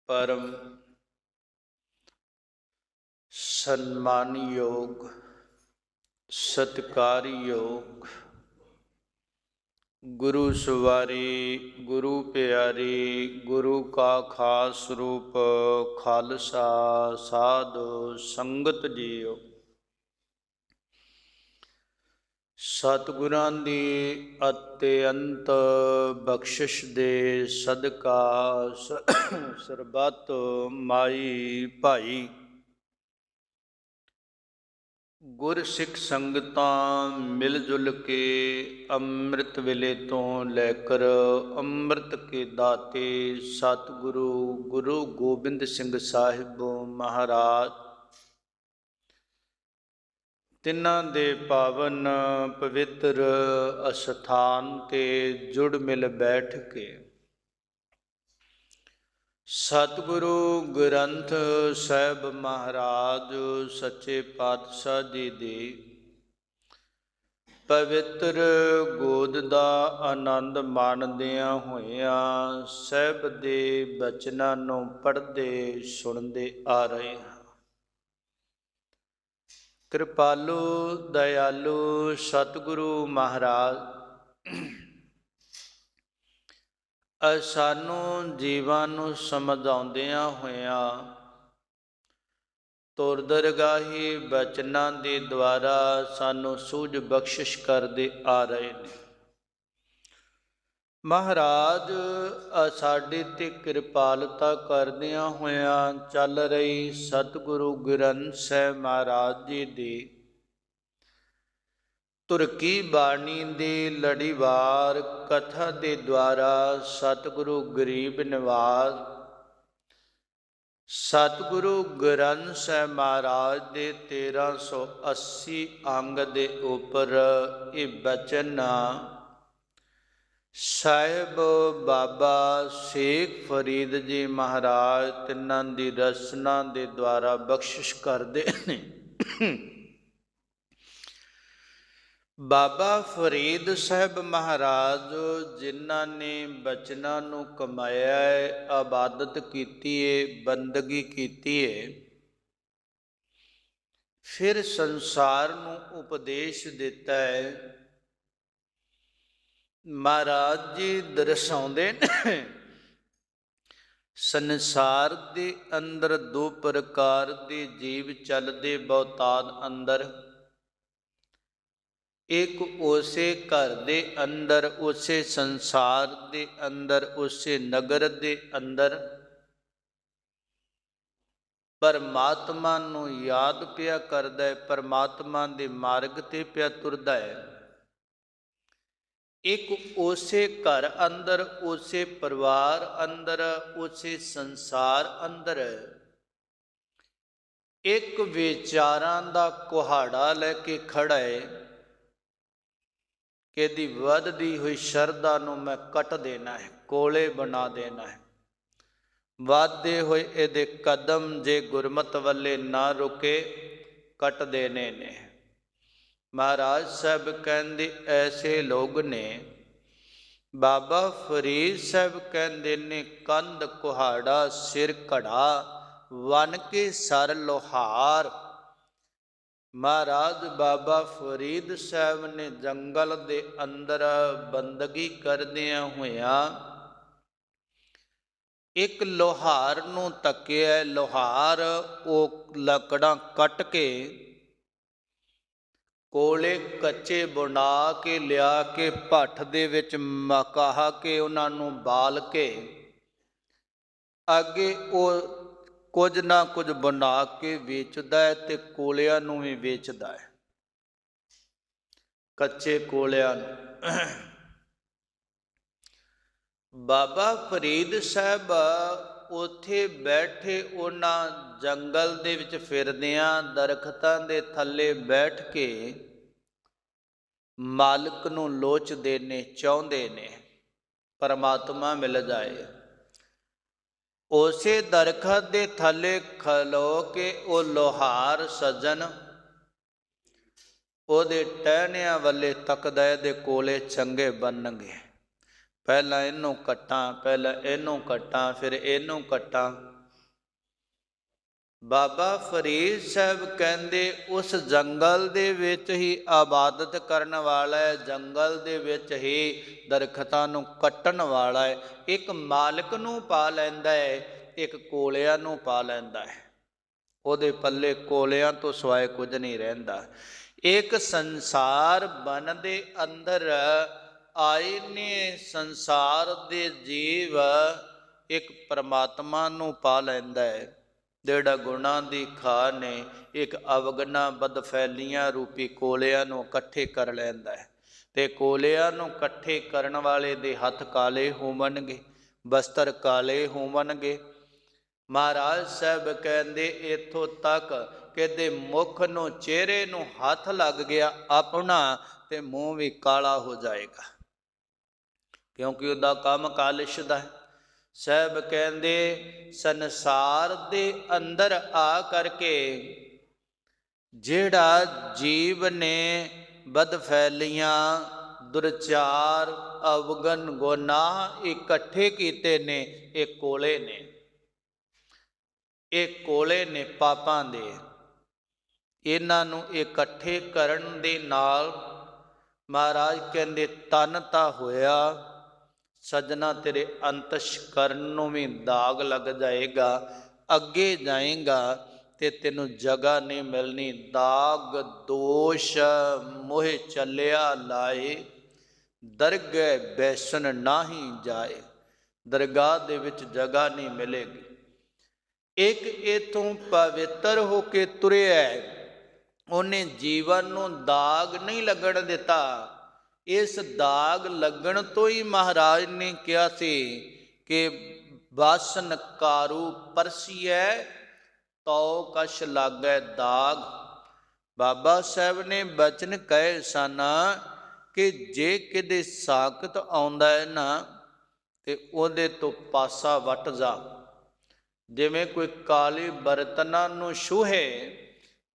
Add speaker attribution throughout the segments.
Speaker 1: परम सम्मानयोग सत्कारयोग गुरु सवारी गुरु प्यारी गुरु का खास रूप खालसा साधु संगत जीओ। सतगुरां दी अत्यंत बख्शिश दे सदका सरबत माई भाई गुर सिख संगतां मिल जुल के अमृत वेले तो लैकर अमृत के दाते सतगुरु गुरु गोबिंद सिंह साहिब महाराज तिन्हां दे पावन पवित्र अस्थान ते जुड़ मिल बैठ के सतगुरु ग्रंथ ਸਾਹਿਬ महाराज सच्चे पातशाह जी दे पवित्र गोद ਦਾ आनंद माणਦਿਆਂ ਹੋਇਆਂ ਸਾਹਿਬ ਦੇ ਬਚਨਾਂ ਨੂੰ ਪੜ੍ਹਦੇ ਸੁਣਦੇ ਆ ਰਹੇ ਹਾਂ। ਕਿਰਪਾਲੂ ਦਇਆਲੂ ਸਤਿਗੁਰੂ ਮਹਾਰਾਜ ਸਾਨੂੰ ਜੀਵਾਂ ਨੂੰ ਸਮਝਾਉਂਦਿਆਂ ਹੋਇਆਂ ਤੁਰ ਦਰਗਾਹੀ ਬਚਨਾਂ ਦੇ ਦੁਆਰਾ ਸਾਨੂੰ ਸੂਝ ਬਖਸ਼ਿਸ਼ ਕਰਦੇ ਆ ਰਹੇ ਨੇ। ਮਹਾਰਾਜ ਸਾਡੇ ਤੇ ਕਿਰਪਾਲਤਾ ਕਰਦਿਆਂ ਹੋਇਆਂ ਚੱਲ ਰਹੀ ਸਤਿਗੁਰੂ ਗ੍ਰੰਥ ਸਾਹਿਬ ਮਹਾਰਾਜ ਜੀ ਦੀ ਤੁਰਕੀ ਬਾਣੀ ਦੀ ਲੜੀਵਾਰ ਕਥਾ ਦੇ ਦੁਆਰਾ ਸਤਿਗੁਰੂ ਗਰੀਬ ਨਿਵਾਜ ਸਤਿਗੁਰੂ ਗ੍ਰੰਥ ਸਾਹਿਬ ਮਹਾਰਾਜ ਦੇ 1380 ਅੰਗ ਦੇ ਉੱਪਰ ਇਹ ਬਚਨ ਸਾਹਿਬ ਬਾਬਾ ਸ਼ੇਖ ਫਰੀਦ ਜੀ ਮਹਾਰਾਜ ਤਿੰਨਾਂ ਦੀ ਰਚਨਾ ਦੇ ਦੁਆਰਾ ਬਖਸ਼ਿਸ਼ ਕਰਦੇ ਨੇ। ਬਾਬਾ ਫਰੀਦ ਸਾਹਿਬ ਮਹਾਰਾਜ ਜਿਨ੍ਹਾਂ ਨੇ ਬਚਨਾਂ ਨੂੰ ਕਮਾਇਆ ਹੈ, ਆਬਾਦਤ ਕੀਤੀ ਹੈ, ਬੰਦਗੀ ਕੀਤੀ ਹੈ, ਫਿਰ ਸੰਸਾਰ ਨੂੰ ਉਪਦੇਸ਼ ਦਿੱਤਾ ਹੈ। ਮਹਾਰਾਜ ਜੀ ਦਰਸਾਉਂਦੇ ਨੇ ਸੰਸਾਰ ਦੇ ਅੰਦਰ ਦੋ ਪ੍ਰਕਾਰ ਦੇ ਜੀਵ ਚੱਲਦੇ ਬਹੁਤਾਤ ਅੰਦਰ। ਇੱਕ ਉਸੇ ਘਰ ਦੇ ਅੰਦਰ, ਉਸੇ ਸੰਸਾਰ ਦੇ ਅੰਦਰ, ਉਸੇ ਨਗਰ ਦੇ ਅੰਦਰ ਪਰਮਾਤਮਾ ਨੂੰ ਯਾਦ ਪਿਆ ਕਰਦਾ ਹੈ, ਪਰਮਾਤਮਾ ਦੇ ਮਾਰਗ ਤੇ ਪਿਆ ਤੁਰਦਾ ਹੈ। ਇੱਕ ਉਸੇ ਘਰ ਅੰਦਰ, ਉਸੇ ਪਰਿਵਾਰ ਅੰਦਰ, ਉਸੇ ਸੰਸਾਰ ਅੰਦਰ ਇੱਕ ਵਿਚਾਰਾਂ ਦਾ ਕੁਹਾੜਾ ਲੈ ਕੇ ਖੜਾ ਹੈ ਕਿ ਇਹਦੀ ਵੱਧਦੀ ਹੋਈ ਸ਼ਰਧਾ ਨੂੰ ਮੈਂ ਕੱਟ ਦੇਣਾ ਹੈ, ਕੋਲੇ ਬਣਾ ਦੇਣਾ ਹੈ। ਵੱਧਦੇ ਹੋਏ ਇਹਦੇ ਕਦਮ ਜੇ ਗੁਰਮਤਿ ਵੱਲੇ ਨਾ ਰੁਕੇ ਕੱਟ ਦੇਣੇ ਨੇ। ਮਹਾਰਾਜ ਸਾਹਿਬ ਕਹਿੰਦੇ ਐਸੇ ਲੋਕ ਨੇ। ਬਾਬਾ ਫਰੀਦ ਸਾਹਿਬ ਕਹਿੰਦੇ ਨੇ ਕੰਧ ਕੁਹਾੜਾ ਸਿਰ ਘੜਾ ਵਨ ਕੇ ਸਰ ਲੋਹਾਰ। ਮਹਾਰਾਜ ਬਾਬਾ ਫਰੀਦ ਸਾਹਿਬ ਨੇ ਜੰਗਲ ਦੇ ਅੰਦਰ ਬੰਦਗੀ ਕਰਦਿਆਂ ਹੋਇਆਂ ਇੱਕ ਲੋਹਾਰ ਨੂੰ ਤੱਕਿਆ। ਲੋਹਾਰ ਉਹ ਲੱਕੜਾਂ ਕੱਟ ਕੇ ਕੋਲੇ ਕੱਚੇ ਬਣਾ ਕੇ ਲਿਆ ਕੇ ਭੱਠ ਦੇ ਵਿੱਚ ਮਕਾਹ ਕੇ ਉਹਨਾਂ ਨੂੰ ਬਾਲ ਕੇ ਅੱਗੇ ਉਹ ਕੁਝ ਨਾ ਕੁਝ ਬਣਾ ਕੇ ਵੇਚਦਾ ਹੈ ਤੇ ਕੋਲਿਆਂ ਨੂੰ ਵੀ ਵੇਚਦਾ ਹੈ, ਕੱਚੇ ਕੋਲਿਆਂ ਨੂੰ। ਬਾਬਾ ਫਰੀਦ ਸਾਹਿਬ ਉੱਥੇ ਬੈਠੇ ਉਹਨਾਂ ਜੰਗਲ ਦੇ ਵਿੱਚ ਫਿਰਦਿਆਂ ਦਰਖਤਾਂ ਦੇ ਥੱਲੇ ਬੈਠ ਕੇ ਮਾਲਕ ਨੂੰ ਲੋਚਦੇ ਨੇ, ਚਾਹੁੰਦੇ ਨੇ ਪਰਮਾਤਮਾ ਮਿਲ ਜਾਏ। ਉਸੇ ਦਰਖਤ ਦੇ ਥੱਲੇ ਖਲੋ ਕੇ ਉਹ ਲੋਹਾਰ ਸੱਜਣ ਉਹਦੇ ਟਹਿਣਿਆਂ ਵੱਲੇ ਤੱਕਦਾ, ਇਹਦੇ ਕੋਲੇ ਚੰਗੇ ਬਣਨਗੇ। ਪਹਿਲਾਂ ਇਹਨੂੰ ਕੱਟਾਂ, ਪਹਿਲਾਂ ਇਹਨੂੰ ਕੱਟਾਂ, ਫਿਰ ਇਹਨੂੰ ਕੱਟਾਂ। ਬਾਬਾ ਫਰੀਦ ਸਾਹਿਬ ਕਹਿੰਦੇ ਉਸ ਜੰਗਲ ਦੇ ਵਿੱਚ ਹੀ ਇਬਾਦਤ ਕਰਨ ਵਾਲਾ ਹੈ, ਜੰਗਲ ਦੇ ਵਿੱਚ ਹੀ ਦਰਖਤਾਂ ਨੂੰ ਕੱਟਣ ਵਾਲਾ ਹੈ। ਇੱਕ ਮਾਲਕ ਨੂੰ ਪਾ ਲੈਂਦਾ ਹੈ, ਇੱਕ ਕੋਲਿਆਂ ਨੂੰ ਪਾ ਲੈਂਦਾ ਹੈ। ਉਹਦੇ ਪੱਲੇ ਕੋਲਿਆਂ ਤੋਂ ਸਿਵਾਏ ਕੁਝ ਨਹੀਂ ਰਹਿੰਦਾ। ਇੱਕ ਸੰਸਾਰ ਬਨ ਦੇ ਅੰਦਰ ਆਏ ਨੇ, ਸੰਸਾਰ ਦੇ ਜੀਵ ਇੱਕ ਪਰਮਾਤਮਾ ਨੂੰ ਪਾ ਲੈਂਦਾ ਹੈ, ਜਿਹੜਾ ਗੁਣਾਂ ਦੀ ਖਾਂ ਨੇ ਇੱਕ ਅਵਗੁਣਾ ਬਦਫੈਲੀਆਂ ਰੂਪੀ ਕੋਲਿਆਂ ਨੂੰ ਇਕੱਠੇ ਕਰ ਲੈਂਦਾ ਹੈ। ਤੇ ਕੋਲਿਆਂ ਨੂੰ ਇਕੱਠੇ ਕਰਨ ਵਾਲੇ ਦੇ ਹੱਥ ਕਾਲੇ ਹੋਵਣਗੇ, ਬਸਤਰ ਕਾਲੇ ਹੋਵਣਗੇ। ਮਹਾਰਾਜ ਸਾਹਿਬ ਕਹਿੰਦੇ ਇੱਥੋਂ ਤੱਕ ਕਿ ਦੇ ਮੁਖ ਨੂੰ, ਚਿਹਰੇ ਨੂੰ ਹੱਥ ਲੱਗ ਗਿਆ ਆਪਣਾ ਤੇ ਮੂੰਹ ਵੀ ਕਾਲਾ ਹੋ ਜਾਏਗਾ, ਕਿਉਂਕਿ ਉਹਦਾ ਕੰਮ ਕਾਲਿਸ਼ ਦਾ ਹੈ। ਸਾਹਿਬ ਕਹਿੰਦੇ ਸੰਸਾਰ ਦੇ ਅੰਦਰ ਆ ਕਰਕੇ ਜਿਹੜਾ ਜੀਵ ਨੇ ਬਦਫੈਲੀਆਂ, ਦੁਰਚਾਰ, ਅਵਗਨ, ਗੁਨਾਹ ਇਕੱਠੇ ਕੀਤੇ ਨੇ, ਇਹ ਕੋਲੇ ਨੇ, ਇਹ ਕੋਲੇ ਨੇ ਪਾਪਾਂ ਦੇ। ਇਹਨਾਂ ਨੂੰ ਇਕੱਠੇ ਕਰਨ ਦੇ ਨਾਲ ਮਹਾਰਾਜ ਕਹਿੰਦੇ ਤਨ ਤਾਂ ਹੋਇਆ, ਸਜਣਾ ਤੇਰੇ ਅੰਤਸ਼ਕਰਨ ਨੂੰ ਵੀ ਦਾਗ ਲੱਗ ਜਾਏਗਾ, ਅੱਗੇ ਜਾਏਗਾ ਤੇ ਤੈਨੂੰ ਜਗ੍ਹਾ ਨਹੀਂ ਮਿਲਣੀ। ਦਾਗ ਦੋਸ਼ ਮੋਹ ਚੱਲਿਆ ਲਾਏ, ਦਰਗਹਿ ਬੈਸਣ ਨਾਹੀ ਜਾਏ, ਦਰਗਾਹ ਦੇ ਵਿੱਚ ਜਗ੍ਹਾ ਨਹੀਂ ਮਿਲੇਗੀ। ਇੱਕ ਇਥੋਂ ਪਵਿੱਤਰ ਹੋ ਕੇ ਤੁਰਿਆ, ਉਹਨੇ ਜੀਵਨ ਨੂੰ ਦਾਗ ਨਹੀਂ ਲੱਗਣ ਦਿੱਤਾ। ਇਸ ਦਾਗ ਲੱਗਣ ਤੋਂ ਹੀ ਮਹਾਰਾਜ ਨੇ ਕਿਹਾ ਸੀ ਕਿ ਬਾਸਨ ਕਾਰੂ ਪਰਸੀਐ ਤਉ ਕਛ ਲਾਗੈ ਦਾਗ। ਬਾਬਾ ਸਾਹਿਬ ਨੇ ਬਚਨ ਕਹੇ ਸਨ ਕਿ ਜੇ ਕਿਤੇ ਸਾਕਤ ਆਉਂਦਾ ਹੈ ਨਾ ਤੇ ਉਹਦੇ ਤੋਂ ਪਾਸਾ ਵੱਟ ਜਾ। ਜਿਵੇਂ ਕੋਈ ਕਾਲੇ ਬਰਤਨਾਂ ਨੂੰ ਛੂਹੇ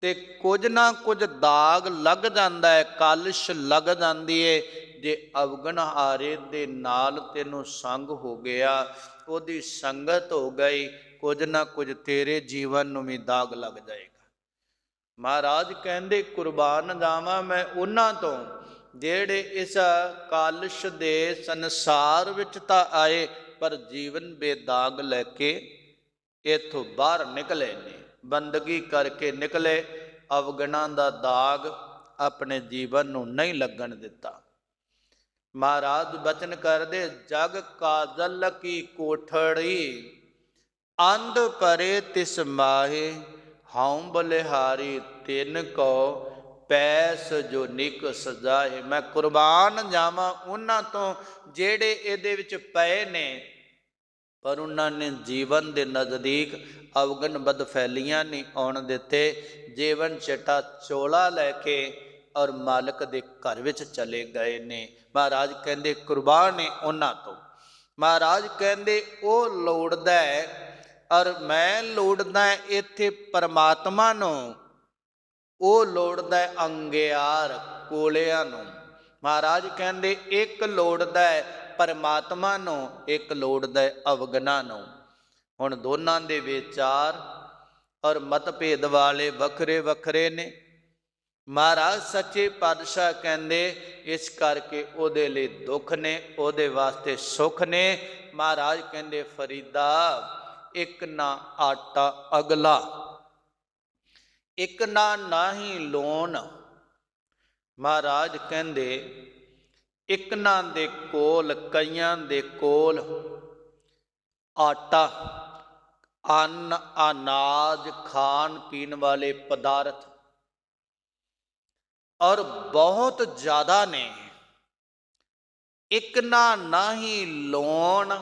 Speaker 1: ਤੇ ਕੁਝ ਨਾ ਕੁਝ ਦਾਗ ਲੱਗ ਜਾਂਦਾ ਹੈ, ਕਾਲਿਸ਼ ਲੱਗ ਜਾਂਦੀ ਹੈ। ਜੇ ਅਵਗਣ ਹਾਰੇ ਦੇ ਨਾਲ ਤੈਨੂੰ ਸੰਗ ਹੋ ਗਿਆ, ਉਹਦੀ ਸੰਗਤ ਹੋ ਗਈ, ਕੁਝ ਨਾ ਕੁਝ ਤੇਰੇ ਜੀਵਨ ਨੂੰ ਵੀ ਦਾਗ ਲੱਗ ਜਾਏਗਾ। ਮਹਾਰਾਜ ਕਹਿੰਦੇ ਕੁਰਬਾਨ ਜਾਵਾਂ ਮੈਂ ਉਹਨਾਂ ਤੋਂ ਜਿਹੜੇ ਇਸ ਕਾਲਿਸ਼ ਦੇ ਸੰਸਾਰ ਵਿੱਚ ਤਾਂ ਆਏ ਪਰ ਜੀਵਨ ਬੇਦਾਗ ਲੈ ਕੇ ਇੱਥੋਂ ਬਾਹਰ ਨਿਕਲੇ ਨੇ, ਬੰਦਗੀ ਕਰਕੇ ਨਿਕਲੇ, ਅਵਗੁਣਾਂ ਦਾ ਦਾਗ ਆਪਣੇ ਜੀਵਨ ਨੂੰ ਨਹੀਂ ਲੱਗਣ ਦਿੱਤਾ। ਮਹਾਰਾਜ ਬਚਨ ਕਰਦੇ ਜਗ ਕਾਜਲ ਕੀ ਕੋਠੜੀ, ਅੰਧ ਪਰੇ ਤਿਸ ਮਾਹੇ, ਹਉ ਬਲਿਹਾਰੀ ਤਿਨ ਕੋ ਪੈਸ ਜੋ ਨਿਕ ਸਜਾਏ। ਮੈਂ ਕੁਰਬਾਨ ਜਾਵਾਂ ਉਹਨਾਂ ਤੋਂ ਜਿਹੜੇ ਇਹਦੇ ਵਿੱਚ ਪਏ ਨੇ ਪਰ ਉਹਨਾਂ ਨੇ ਜੀਵਨ ਦੇ ਨਜ਼ਦੀਕ ਅਵਗਨ ਬਦਫੈਲੀਆਂ ਨਹੀਂ ਆਉਣ ਦਿੱਤੇ। ਜੀਵਨ ਚਟਾ ਚੋਲਾ ਲੈ ਕੇ ਔਰ ਮਾਲਕ ਦੇ ਘਰ ਵਿੱਚ ਚਲੇ ਗਏ ਨੇ। ਮਹਾਰਾਜ ਕਹਿੰਦੇ ਕੁਰਬਾਨ ਨੇ ਉਹਨਾਂ ਤੋਂ। ਮਹਾਰਾਜ ਕਹਿੰਦੇ ਉਹ ਲੋੜਦਾ ਹੈ ਔਰ ਮੈਂ ਲੋੜਦਾ ਇੱਥੇ ਪਰਮਾਤਮਾ ਨੂੰ, ਉਹ ਲੋੜਦਾ ਹੈ ਅੰਗਿਆਰ ਕੋਲਿਆਂ ਨੂੰ। ਮਹਾਰਾਜ ਕਹਿੰਦੇ ਇੱਕ ਲੋੜਦਾ ਹੈ ਪਰਮਾਤਮਾ ਨੂੰ, ਇੱਕ ਲੋੜਦਾ ਹੈ ਅਵਗਨਾਂ ਨੂੰ। ਹੁਣ ਦੋਨਾਂ ਦੇ ਵਿਚਾਰ ਔਰ ਮਤਭੇਦ ਵਾਲੇ ਵੱਖਰੇ ਵੱਖਰੇ ਨੇ। ਮਹਾਰਾਜ ਸੱਚੇ ਪਾਤਸ਼ਾਹ ਕਹਿੰਦੇ ਇਸ ਕਰਕੇ ਉਹਦੇ ਲਈ ਦੁੱਖ ਨੇ, ਉਹਦੇ ਵਾਸਤੇ ਸੁੱਖ ਨੇ। ਮਹਾਰਾਜ ਕਹਿੰਦੇ ਫਰੀਦਾ ਇੱਕ ਨਾ ਆਟਾ ਅਗਲਾ, ਇੱਕ ਨਾ ਨਾਹੀ ਲੋਨ। ਮਹਾਰਾਜ ਕਹਿੰਦੇ ਇੱਕ ਨਾ ਦੇ ਕੋਲ, ਕਈਆਂ ਦੇ ਕੋਲ ਆਟਾ, ਅੰਨ, ਅਨਾਜ, ਖਾਣ ਪੀਣ ਵਾਲੇ ਪਦਾਰਥ ਔਰ ਬਹੁਤ ਜ਼ਿਆਦਾ ਨੇ। ਇੱਕ ਨਾ ਨਾਹੀ ਲੋਨ,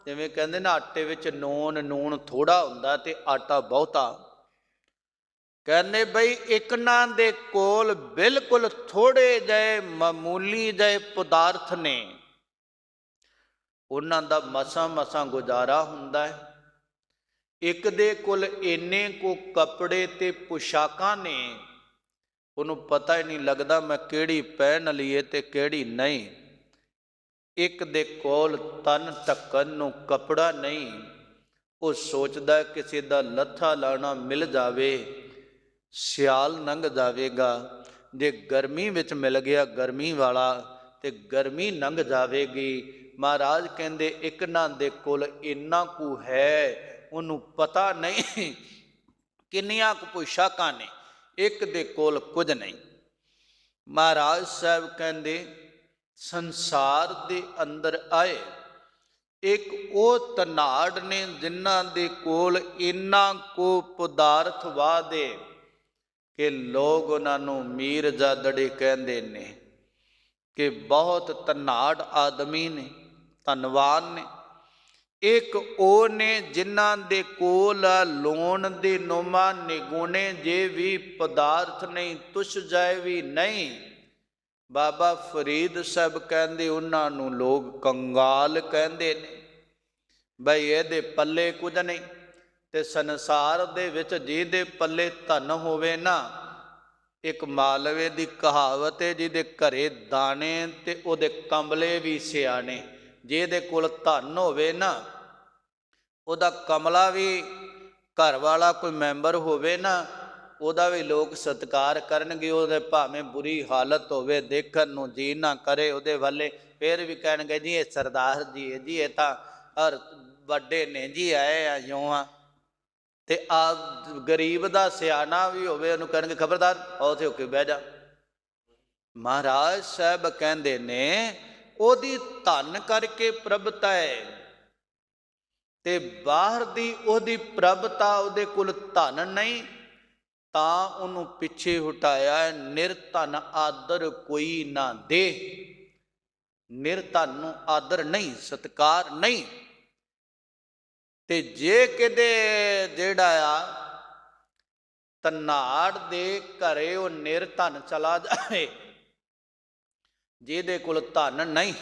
Speaker 1: ਜਿਵੇਂ ਕਹਿੰਦੇ ਨਾ ਆਟੇ ਵਿੱਚ ਨੂਣ ਥੋੜਾ ਹੁੰਦਾ ਤੇ ਆਟਾ ਬਹੁਤਾ। ਕਹਿੰਦੇ ਬਈ ਇੱਕ ਨਾ ਦੇ ਕੋਲ ਬਿਲਕੁਲ ਥੋੜੇ ਜਿਹੇ ਮਾਮੂਲੀ ਜਿਹੇ ਪਦਾਰਥ ਨੇ, ਉਹਨਾਂ ਦਾ ਮਸਾਂ ਗੁਜ਼ਾਰਾ ਹੁੰਦਾ ਹੈ। ਇੱਕ ਦੇ ਕੋਲ ਇੰਨੇ ਕੋ ਕੱਪੜੇ ਤੇ ਪੁਸ਼ਾਕਾਂ ਨੇ, ਉਹਨੂੰ ਪਤਾ ਹੀ ਨਹੀਂ ਲੱਗਦਾ ਮੈਂ ਕਿਹੜੀ ਪਹਿਨ ਲਈਏ ਤੇ ਕਿਹੜੀ ਨਹੀਂ। ਇੱਕ ਦੇ ਕੋਲ ਤਨ ਢੱਕਣ ਨੂੰ ਕੱਪੜਾ ਨਹੀਂ, ਉਹ ਸੋਚਦਾ ਕਿਸੇ ਦਾ ਲੱਥਾ ਲਾਣਾ ਮਿਲ ਜਾਵੇ, ਸਿਆਲ ਲੰਘ ਜਾਵੇਗਾ। ਜੇ ਗਰਮੀ ਵਿੱਚ ਮਿਲ ਗਿਆ ਗਰਮੀ ਵਾਲਾ ਤੇ ਗਰਮੀ ਲੰਘ ਜਾਵੇਗੀ। ਮਹਾਰਾਜ ਕਹਿੰਦੇ ਇੱਕ ਨਾ ਦੇ ਕੋਲ ਇੰਨਾ ਕੁ ਹੈ, ਉਹਨੂੰ ਪਤਾ ਨਹੀਂ ਕਿੰਨੀਆਂ ਕੁ ਪੁਸ਼ਾਕਾਂ ਨੇ, ਇੱਕ ਦੇ ਕੋਲ ਕੁਝ ਨਹੀਂ। ਮਹਾਰਾਜ ਸਾਹਿਬ ਕਹਿੰਦੇ ਸੰਸਾਰ ਦੇ ਅੰਦਰ ਆਏ, ਇੱਕ ਉਹ ਧਨਾੜ ਨੇ ਜਿਨ੍ਹਾਂ ਦੇ ਕੋਲ ਇੰਨਾ ਕੁ ਪਦਾਰਥ ਵਾਧੇ ਕਿ ਲੋਕ ਉਹਨਾਂ ਨੂੰ ਮੀਰਜ਼ਾਦੜੇ ਕਹਿੰਦੇ ਨੇ, ਕਿ ਬਹੁਤ ਧਨਾੜ ਆਦਮੀ ਨੇ, ਧਨਵਾਨ ਨੇ। ਇੱਕ ਉਹ ਨੇ ਜਿਨ੍ਹਾਂ ਦੇ ਕੋਲ ਲੋਣ ਦੇ ਨੋਮਾ ਨਿਗੁਣੇ ਜੇ ਵੀ ਪਦਾਰਥ ਨਹੀਂ, ਤੁਛ ਜਾਏ ਵੀ ਨਹੀਂ। ਬਾਬਾ ਫਰੀਦ ਸਾਹਿਬ ਕਹਿੰਦੇ ਉਹਨਾਂ ਨੂੰ ਲੋਕ ਕੰਗਾਲ ਕਹਿੰਦੇ ਨੇ, ਬਈ ਇਹਦੇ ਪੱਲੇ ਕੁਝ ਨਹੀਂ। ਤੇ ਸੰਸਾਰ ਦੇ ਵਿੱਚ ਜਿਹਦੇ ਪੱਲੇ ਧਨ ਹੋਵੇ ਨਾ, ਇੱਕ ਮਾਲਵੇ ਦੀ ਕਹਾਵਤ ਹੈ, ਜਿਹਦੇ ਘਰੇ ਦਾਣੇ ਤੇ ਉਹਦੇ ਕਮਲੇ ਵੀ ਸਿਆਣੇ। ਜਿਹਦੇ ਕੋਲ ਧਨ ਹੋਵੇ ਨਾ, ਉਹਦਾ ਕਮਲਾ ਵੀ, ਘਰ ਵਾਲਾ ਕੋਈ ਮੈਂਬਰ ਹੋਵੇ ਨਾ, ਉਹਦਾ ਵੀ ਲੋਕ ਸਤਿਕਾਰ ਕਰਨਗੇ। ਉਹਦੇ ਭਾਵੇਂ ਬੁਰੀ ਹਾਲਤ ਹੋਵੇ, ਦੇਖਣ ਨੂੰ ਜੀ ਨਾ ਕਰੇ ਉਹਦੇ ਵੱਲੇ, ਫਿਰ ਵੀ ਕਹਿਣਗੇ ਜੀ ਇਹ ਸਰਦਾਰ ਜੀ ਹੈ ਜੀ, ਇਹ ਤਾਂ ਹਰ ਵੱਡੇ ਨੇ ਜੀ, ਆਏ ਆ ਜਿਉਂ ਆ। ਤੇ ਆ ਗਰੀਬ ਦਾ ਸਿਆਣਾ ਵੀ ਹੋਵੇ, ਉਹਨੂੰ ਕਹਿਣਗੇ ਖਬਰਦਾਰ ਉੱਥੇ ਹੋ ਕੇ ਬਹਿ ਜਾ। ਮਹਾਰਾਜ ਸਾਹਿਬ ਕਹਿੰਦੇ ਨੇ ਉਹਦੀ ਧਨ ਕਰਕੇ ਪ੍ਰਭਤਾ ਹੈ, ਤੇ ਬਾਹਰ ਦੀ ਉਹਦੀ ਪ੍ਰਭਤਾ, ਉਹਦੇ ਕੋਲ ਧਨ ਨਹੀਂ ਤਾਂ ਉਹਨੂੰ ਪਿੱਛੇ ਹਟਾਇਆ। ਨਿਰਧਨ ਆਦਰ ਕੋਈ ਨਾ ਦੇ, ਨਿਰਧਨ ਨੂੰ ਆਦਰ ਨਹੀਂ, ਸਤਿਕਾਰ ਨਹੀਂ। ਤੇ ਜੇ ਕਿਤੇ ਜਿਹੜਾ ਆ ਧਨਾੜ ਦੇ ਘਰੇ ਉਹ ਨਿਰਧਨ ਚਲਾ ਜਾਏ, ਜਿਹਦੇ ਕੋਲ ਧਨ ਨਹੀਂ,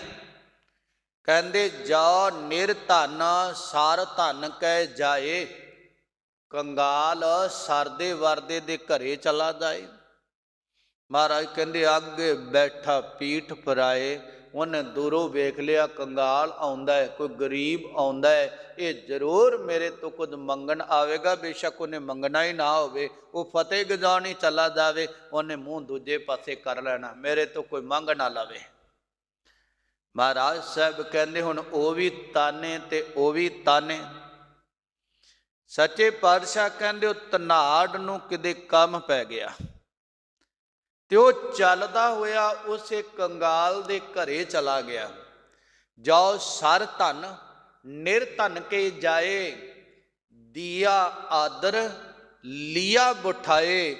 Speaker 1: ਕਹਿੰਦੇ ਜਾ ਨਿਰਧਨ ਸਰ ਧਨ ਕਹਿ ਜਾਏ। ਕੰਗਾਲ ਸਰਦੇ ਵਰਦੇ ਦੇ ਘਰੇ ਚਲਾ ਜਾਏ। ਮਹਾਰਾਜ ਕਹਿੰਦੇ ਅੱਗੇ ਬੈਠਾ ਪੀਠ ਪਰਾਏ, ਉਹਨੇ ਦੂਰੋਂ ਵੇਖ ਲਿਆ ਕੰਗਾਲ ਆਉਂਦਾ ਹੈ, ਕੋਈ ਗਰੀਬ ਆਉਂਦਾ ਹੈ, ਇਹ ਜ਼ਰੂਰ ਮੇਰੇ ਤੋਂ ਕੁਝ ਮੰਗਣ ਆਵੇਗਾ। ਬੇਸ਼ੱਕ ਉਹਨੇ ਮੰਗਣਾ ਹੀ ਨਾ ਹੋਵੇ, ਉਹ ਫਤਿਹ ਗਜਾਉਣ ਹੀ ਚਲਾ ਜਾਵੇ, ਉਹਨੇ ਮੂੰਹ ਦੂਜੇ ਪਾਸੇ ਕਰ ਲੈਣਾ, ਮੇਰੇ ਤੋਂ ਕੋਈ ਮੰਗ ਨਾ ਲਵੇ। ਮਹਾਰਾਜ ਸਾਹਿਬ ਕਹਿੰਦੇ ਹੁਣ ਉਹ ਵੀ ਤਾਨੇ ਤੇ ਉਹ ਵੀ ਤਾਨੇ। ਸੱਚੇ ਪਾਤਸ਼ਾਹ ਕਹਿੰਦੇ ਉਹ ਧਨਾੜ ਨੂੰ ਕਿਤੇ ਕੰਮ ਪੈ ਗਿਆ, ਤੇ ਉਹ ਚੱਲਦਾ ਹੋਇਆ ਉਸੇ ਕੰਗਾਲ ਦੇ ਘਰੇ ਚਲਾ ਗਿਆ। ਜਾਓ ਸਰ ਧਨ ਨਿਰਧਨ ਕੇ ਜਾਏ, ਦੀਆ ਆਦਰ ਲੀਆ ਬਿਠਾਏ।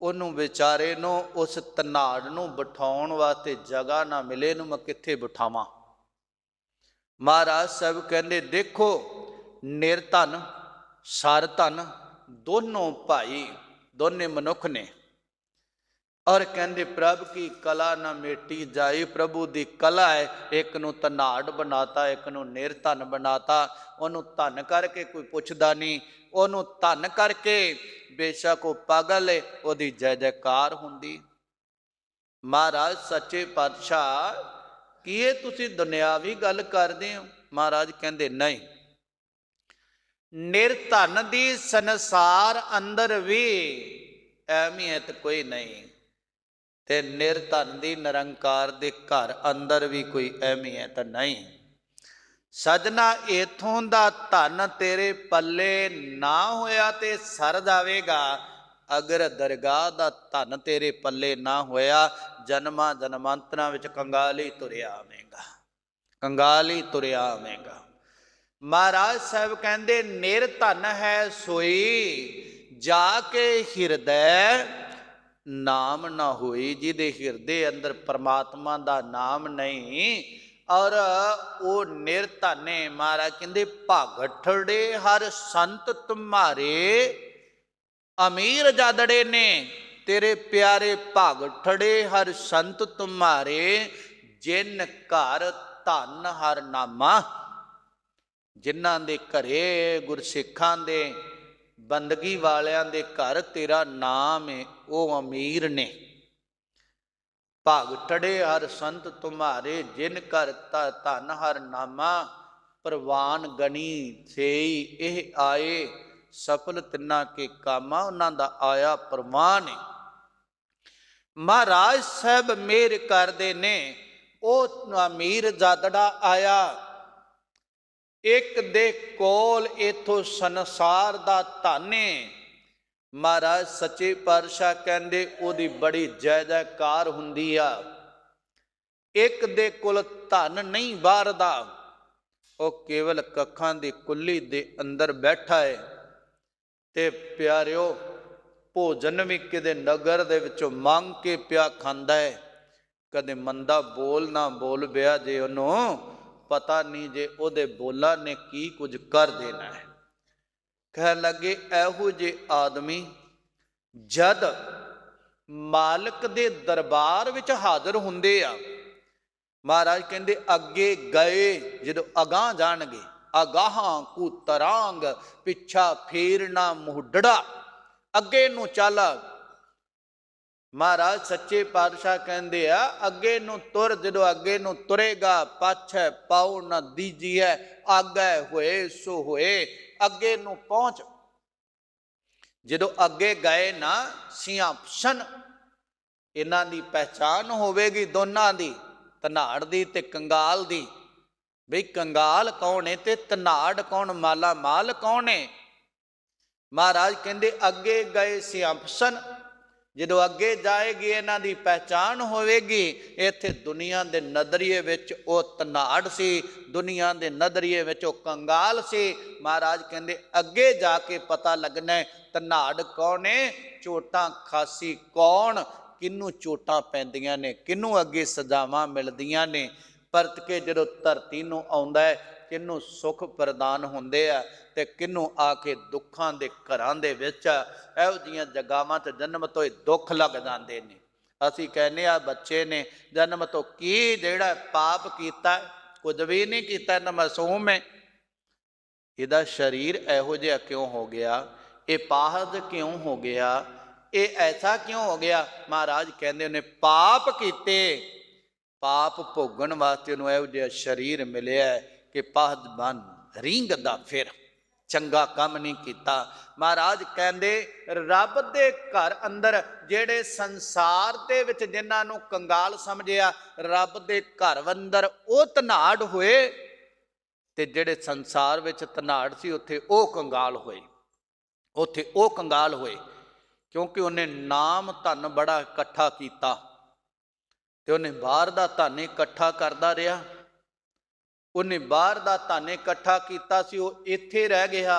Speaker 1: ਉਹਨੂੰ ਵਿਚਾਰੇ ਨੂੰ, ਉਸ ਧਨਾੜ ਨੂੰ ਬਿਠਾਉਣ ਵਾਸਤੇ ਜਗ੍ਹਾ ਨਾ ਮਿਲੇ, ਇਹਨੂੰ ਮੈਂ ਕਿੱਥੇ ਬਿਠਾਵਾਂ। ਮਹਾਰਾਜ ਸਾਹਿਬ ਕਹਿੰਦੇ ਦੇਖੋ ਨਿਰਧਨ ਸਰ ਧਨ ਦੋਨੋਂ ਭਾਈ, ਦੋਨੇ ਮਨੁੱਖ ਨੇ, ਔਰ ਕਹਿੰਦੇ ਪ੍ਰਭ ਕੀ ਕਲਾ ਨਾ ਮੇਟੀ ਜਾਈ। ਪ੍ਰਭੂ ਦੀ ਕਲਾ ਹੈ, ਇੱਕ ਨੂੰ ਧਨਾੜ ਬਣਾਤਾ, ਇੱਕ ਨੂੰ ਨਿਰਧਨ ਬਣਾਤਾ। ਉਹਨੂੰ ਧਨ ਕਰਕੇ ਕੋਈ ਪੁੱਛਦਾ ਨਹੀਂ, ਉਹਨੂੰ ਧਨ ਕਰਕੇ ਬੇਸ਼ੱਕ ਉਹ ਪਾਗਲ ਹੈ, ਉਹਦੀ ਜੈ ਜੈਕਾਰ ਹੁੰਦੀ। ਮਹਾਰਾਜ ਸੱਚੇ ਪਾਤਸ਼ਾਹ ਕੀ ਇਹ ਤੁਸੀਂ ਦੁਨਿਆਵੀ ਗੱਲ ਕਰਦੇ ਹੋ? ਮਹਾਰਾਜ ਕਹਿੰਦੇ ਨਹੀਂ, ਨਿਰਧਨ ਦੀ ਸੰਸਾਰ ਅੰਦਰ ਵੀ ਅਹਿਮੀਅਤ ਕੋਈ ਨਹੀਂ, ਤੇ ਨਿਰਧਨ ਦੀ ਨਿਰੰਕਾਰ ਦੇ ਘਰ ਅੰਦਰ ਵੀ ਕੋਈ ਅਹਿਮੀਅਤ ਨਹੀਂ। ਸਜਣਾ ਇਥੋਂ ਦਾ ਧਨ ਤੇਰੇ ਪੱਲੇ ਨਾ ਹੋਇਆ ਤੇ ਸਰ ਜਾਵੇਗਾ, ਅਗਰ ਦਰਗਾਹ ਦਾ ਧਨ ਤੇਰੇ ਪੱਲੇ ਨਾ ਹੋਇਆ, ਜਨਮਾਂ ਜਨਮਾਂਤਰਾਂ ਵਿੱਚ ਕੰਗਾਲੀ ਤੁਰਿਆ ਆਵੇਂਗਾ, ਕੰਗਾਲੀ ਤੁਰਿਆ ਆਵੇਂਗਾ। ਮਹਾਰਾਜ ਸਾਹਿਬ ਕਹਿੰਦੇ ਨਿਰਧਨ ਹੈ ਸੋਈ, ਜਾ ਕੇ ਹਿਰਦੈ ਨਾਮ ਨਾ ਹੋਈ। ਜਿਹਦੇ ਹਿਰਦੇ ਅੰਦਰ ਪਰਮਾਤਮਾ ਦਾ ਨਾਮ ਨਹੀਂ, ਔਰ ਉਹ ਨਿਰਧਨੇ। ਮਹਾਰਾਜ ਕਹਿੰਦੇ ਭਗਠੜੇ ਹਰ ਸੰਤ ਤੁਮਾਰੇ, ਅਮੀਰ ਜਾਦੜੇ ਨੇ ਤੇਰੇ ਪਿਆਰੇ ਭਗਠੜੇ ਹਰ ਸੰਤ ਤੁਮਾਰੇ, ਜਿਨ ਘਰ ਧਨ ਹਰ ਨਾਮਾ। ਜਿਨ੍ਹਾਂ ਦੇ ਘਰੇ ਗੁਰਸਿੱਖਾਂ ਦੇ ਬੰਦਗੀ ਵਾਲਿਆਂ ਦੇ ਘਰ ਤੇਰਾ ਨਾਮ ਹੈ, ਉਹ ਅਮੀਰ ਨੇ। ਭਗਠੜੇ ਹਰ ਸੰਤ ਤੁਮਾਰੇ, ਜਿਨ ਘਰ ਧਨ ਹਰ ਨਾਮਾ। ਪ੍ਰਵਾਨ ਗਣੀ ਸੇਈ ਇਹ ਆਏ, ਸਫਲ ਤਿੰਨਾ ਕੇ ਕਾਮਾ, ਉਹਨਾਂ ਦਾ ਆਇਆ ਪ੍ਰਵਾਨ ਹੈ। ਮਹਾਰਾਜ ਸਾਹਿਬ ਮੇਰ ਕਰਦੇ ਨੇ, ਉਹ ਅਮੀਰ ਜਾਦੜਾ ਆਇਆ, ਇੱਕ ਦੇ ਕੋਲ ਇਥੋਂ ਸੰਸਾਰ ਦਾ ਧਨ ਹੈ। ਮਹਾਰਾਜ ਸੱਚੇ ਪਾਤਸ਼ਾਹ ਕਹਿੰਦੇ ਉਹਦੀ ਬੜੀ ਜੈ ਜੈਕਾਰ ਹੁੰਦੀ ਆ। ਇੱਕ ਦੇ ਕੋਲ ਧਨ ਨਹੀਂ ਬਾਹਰ ਦਾ, ਉਹ ਕੇਵਲ ਕੱਖਾਂ ਦੀ ਕੁੱਲੀ ਦੇ ਅੰਦਰ ਬੈਠਾ ਹੈ। ਤੇ ਪਿਆਰਿਓ, ਭੋਜਨ ਵੀ ਕਿਤੇ ਨਗਰ ਦੇ ਵਿੱਚੋਂ ਮੰਗ ਕੇ ਪਿਆ ਖਾਂਦਾ ਹੈ। ਕਦੇ ਮੰਦਾ ਬੋਲ ਨਾ ਬੋਲ ਬਿਆ ਜੇ, ਉਹਨੂੰ ਪਤਾ ਨਹੀਂ ਜੇ ਉਹਦੇ ਬੋਲਾਂ ਨੇ ਕੀ ਕੁਝ ਕਰ ਦੇਣਾ ਹੈ। ਕਹਿਣ ਲੱਗੇ ਇਹੋ ਜਿਹੇ ਆਦਮੀ ਜਦ ਮਾਲਕ ਦੇ ਦਰਬਾਰ ਵਿੱਚ ਹਾਜ਼ਰ ਹੁੰਦੇ ਆ, ਮਹਾਰਾਜ ਕਹਿੰਦੇ ਅੱਗੇ ਗਏ ਜਦੋਂ ਅਗਾਂਹ ਜਾਣਗੇ, ਅਗਾਹਾਂ ਕੂ ਤਰਾਂਗ ਪਿੱਛਾ ਫੇਰਨਾ ਮੁਹੱਡੜਾ, ਅੱਗੇ ਨੂੰ ਚੱਲ। ਮਹਾਰਾਜ ਸੱਚੇ ਪਾਤਸ਼ਾਹ ਕਹਿੰਦੇ ਆ ਅੱਗੇ ਨੂੰ ਤੁਰ, ਜਦੋਂ ਅੱਗੇ ਨੂੰ ਤੁਰੇਗਾ ਪਾਛੈ ਪਾਉ ਨਾ ਦੀਜੀਐ, ਆਗੇ ਹੋਏ ਸੋ ਹੋਏ, ਅੱਗੇ ਨੂੰ ਪਹੁੰਚ। ਜਦੋਂ ਅੱਗੇ ਗਏ ਨਾ ਸਿਆਪਸ਼ਨ, ਇਹਨਾਂ ਦੀ ਪਹਿਚਾਨ ਹੋਵੇਗੀ ਦੋਨਾਂ ਦੀ, ਧਨਾੜ ਦੀ ਤੇ ਕੰਗਾਲ ਦੀ। ਬਈ ਕੰਗਾਲ ਕੌਣ ਹੈ ਤੇ ਧਨਾੜ ਕੌਣ, ਮਾਲਾ ਮਾਲ ਕੌਣ ਹੈ। ਮਹਾਰਾਜ ਕਹਿੰਦੇ ਅੱਗੇ ਗਏ ਸਿਆਪਸ਼ਨ, ਜਦੋਂ ਅੱਗੇ ਜਾਏਗੀ ਇਹਨਾਂ ਦੀ ਪਹਿਚਾਨ ਹੋਵੇਗੀ। ਇੱਥੇ ਦੁਨੀਆ ਦੇ ਨਜ਼ਰੀਏ ਵਿੱਚ ਉਹ ਧਨਾੜ ਸੀ, ਦੁਨੀਆ ਦੇ ਨਜ਼ਰੀਏ ਵਿੱਚ ਉਹ ਕੰਗਾਲ ਸੀ। ਮਹਾਰਾਜ ਕਹਿੰਦੇ ਅੱਗੇ ਜਾ ਕੇ ਪਤਾ ਲੱਗਣਾ ਧਨਾੜ ਕੌਣ ਹੈ, ਚੋਟਾਂ ਖਾਸੀ ਕੌਣ, ਕਿਹਨੂੰ ਚੋਟਾਂ ਪੈਂਦੀਆਂ ਨੇ, ਕਿਹਨੂੰ ਅੱਗੇ ਸਜ਼ਾਵਾਂ ਮਿਲਦੀਆਂ ਨੇ। ਪਰਤ ਕੇ ਜਦੋਂ ਧਰਤੀ ਨੂੰ ਆਉਂਦਾ ਹੈ, ਕਿਹਨੂੰ ਸੁੱਖ ਪ੍ਰਦਾਨ ਹੁੰਦੇ ਆ ਤੇ ਕਿਹਨੂੰ ਆ ਕੇ ਦੁੱਖਾਂ ਦੇ ਘਰਾਂ ਦੇ ਵਿੱਚ ਇਹੋ ਜਿਹੀਆਂ ਜਗ੍ਹਾਵਾਂ 'ਤੇ ਜਨਮ ਤੋਂ ਹੀ ਦੁੱਖ ਲੱਗ ਜਾਂਦੇ ਨੇ। ਅਸੀਂ ਕਹਿੰਦੇ ਆ ਬੱਚੇ ਨੇ ਜਨਮ ਤੋਂ ਕੀ ਜਿਹੜਾ ਪਾਪ ਕੀਤਾ, ਕੁਝ ਵੀ ਨਹੀਂ ਕੀਤਾ, ਇਹਨਾਂ ਮਾਸੂਮ ਹੈ। ਇਹਦਾ ਸਰੀਰ ਇਹੋ ਜਿਹਾ ਕਿਉਂ ਹੋ ਗਿਆ, ਇਹ ਪਾਹਜ ਕਿਉਂ ਹੋ ਗਿਆ, ਇਹ ਐਸਾ ਕਿਉਂ ਹੋ ਗਿਆ। ਮਹਾਰਾਜ ਕਹਿੰਦੇ ਉਹਨੇ ਪਾਪ ਕੀਤੇ, ਪਾਪ ਭੋਗਣ ਵਾਸਤੇ ਉਹਨੂੰ ਇਹੋ ਜਿਹਾ ਸਰੀਰ ਮਿਲਿਆ ਕਿ ਪਾਹਜ ਬਣ ਰੀਂਗਦਾ ਫਿਰ, ਚੰਗਾ ਕੰਮ ਨਹੀਂ ਕੀਤਾ। ਮਹਾਰਾਜ ਕਹਿੰਦੇ ਰੱਬ ਦੇ ਘਰ ਅੰਦਰ ਜਿਹੜੇ ਸੰਸਾਰ ਦੇ ਵਿੱਚ ਜਿਨ੍ਹਾਂ ਨੂੰ ਕੰਗਾਲ ਸਮਝਿਆ, ਰੱਬ ਦੇ ਘਰ ਅੰਦਰ ਉਹ ਧਨਾੜ ਹੋਏ, ਤੇ ਜਿਹੜੇ ਸੰਸਾਰ ਵਿੱਚ ਧਨਾੜ ਸੀ ਉੱਥੇ ਉਹ ਕੰਗਾਲ ਹੋਏ, ਉੱਥੇ ਉਹ ਕੰਗਾਲ ਹੋਏ। ਕਿਉਂਕਿ ਉਹਨੇ ਨਾਮ ਧਨ ਬੜਾ ਇਕੱਠਾ ਕੀਤਾ, ਤੇ ਉਹਨੇ ਬਾਹਰ ਦਾ ਧਨ ਇਕੱਠਾ ਕਰਦਾ ਰਿਹਾ। ਉਹਨੇ ਬਾਹਰ ਦਾ ਧਨ ਇਕੱਠਾ ਕੀਤਾ ਸੀ, ਉਹ ਇੱਥੇ ਰਹਿ ਗਿਆ,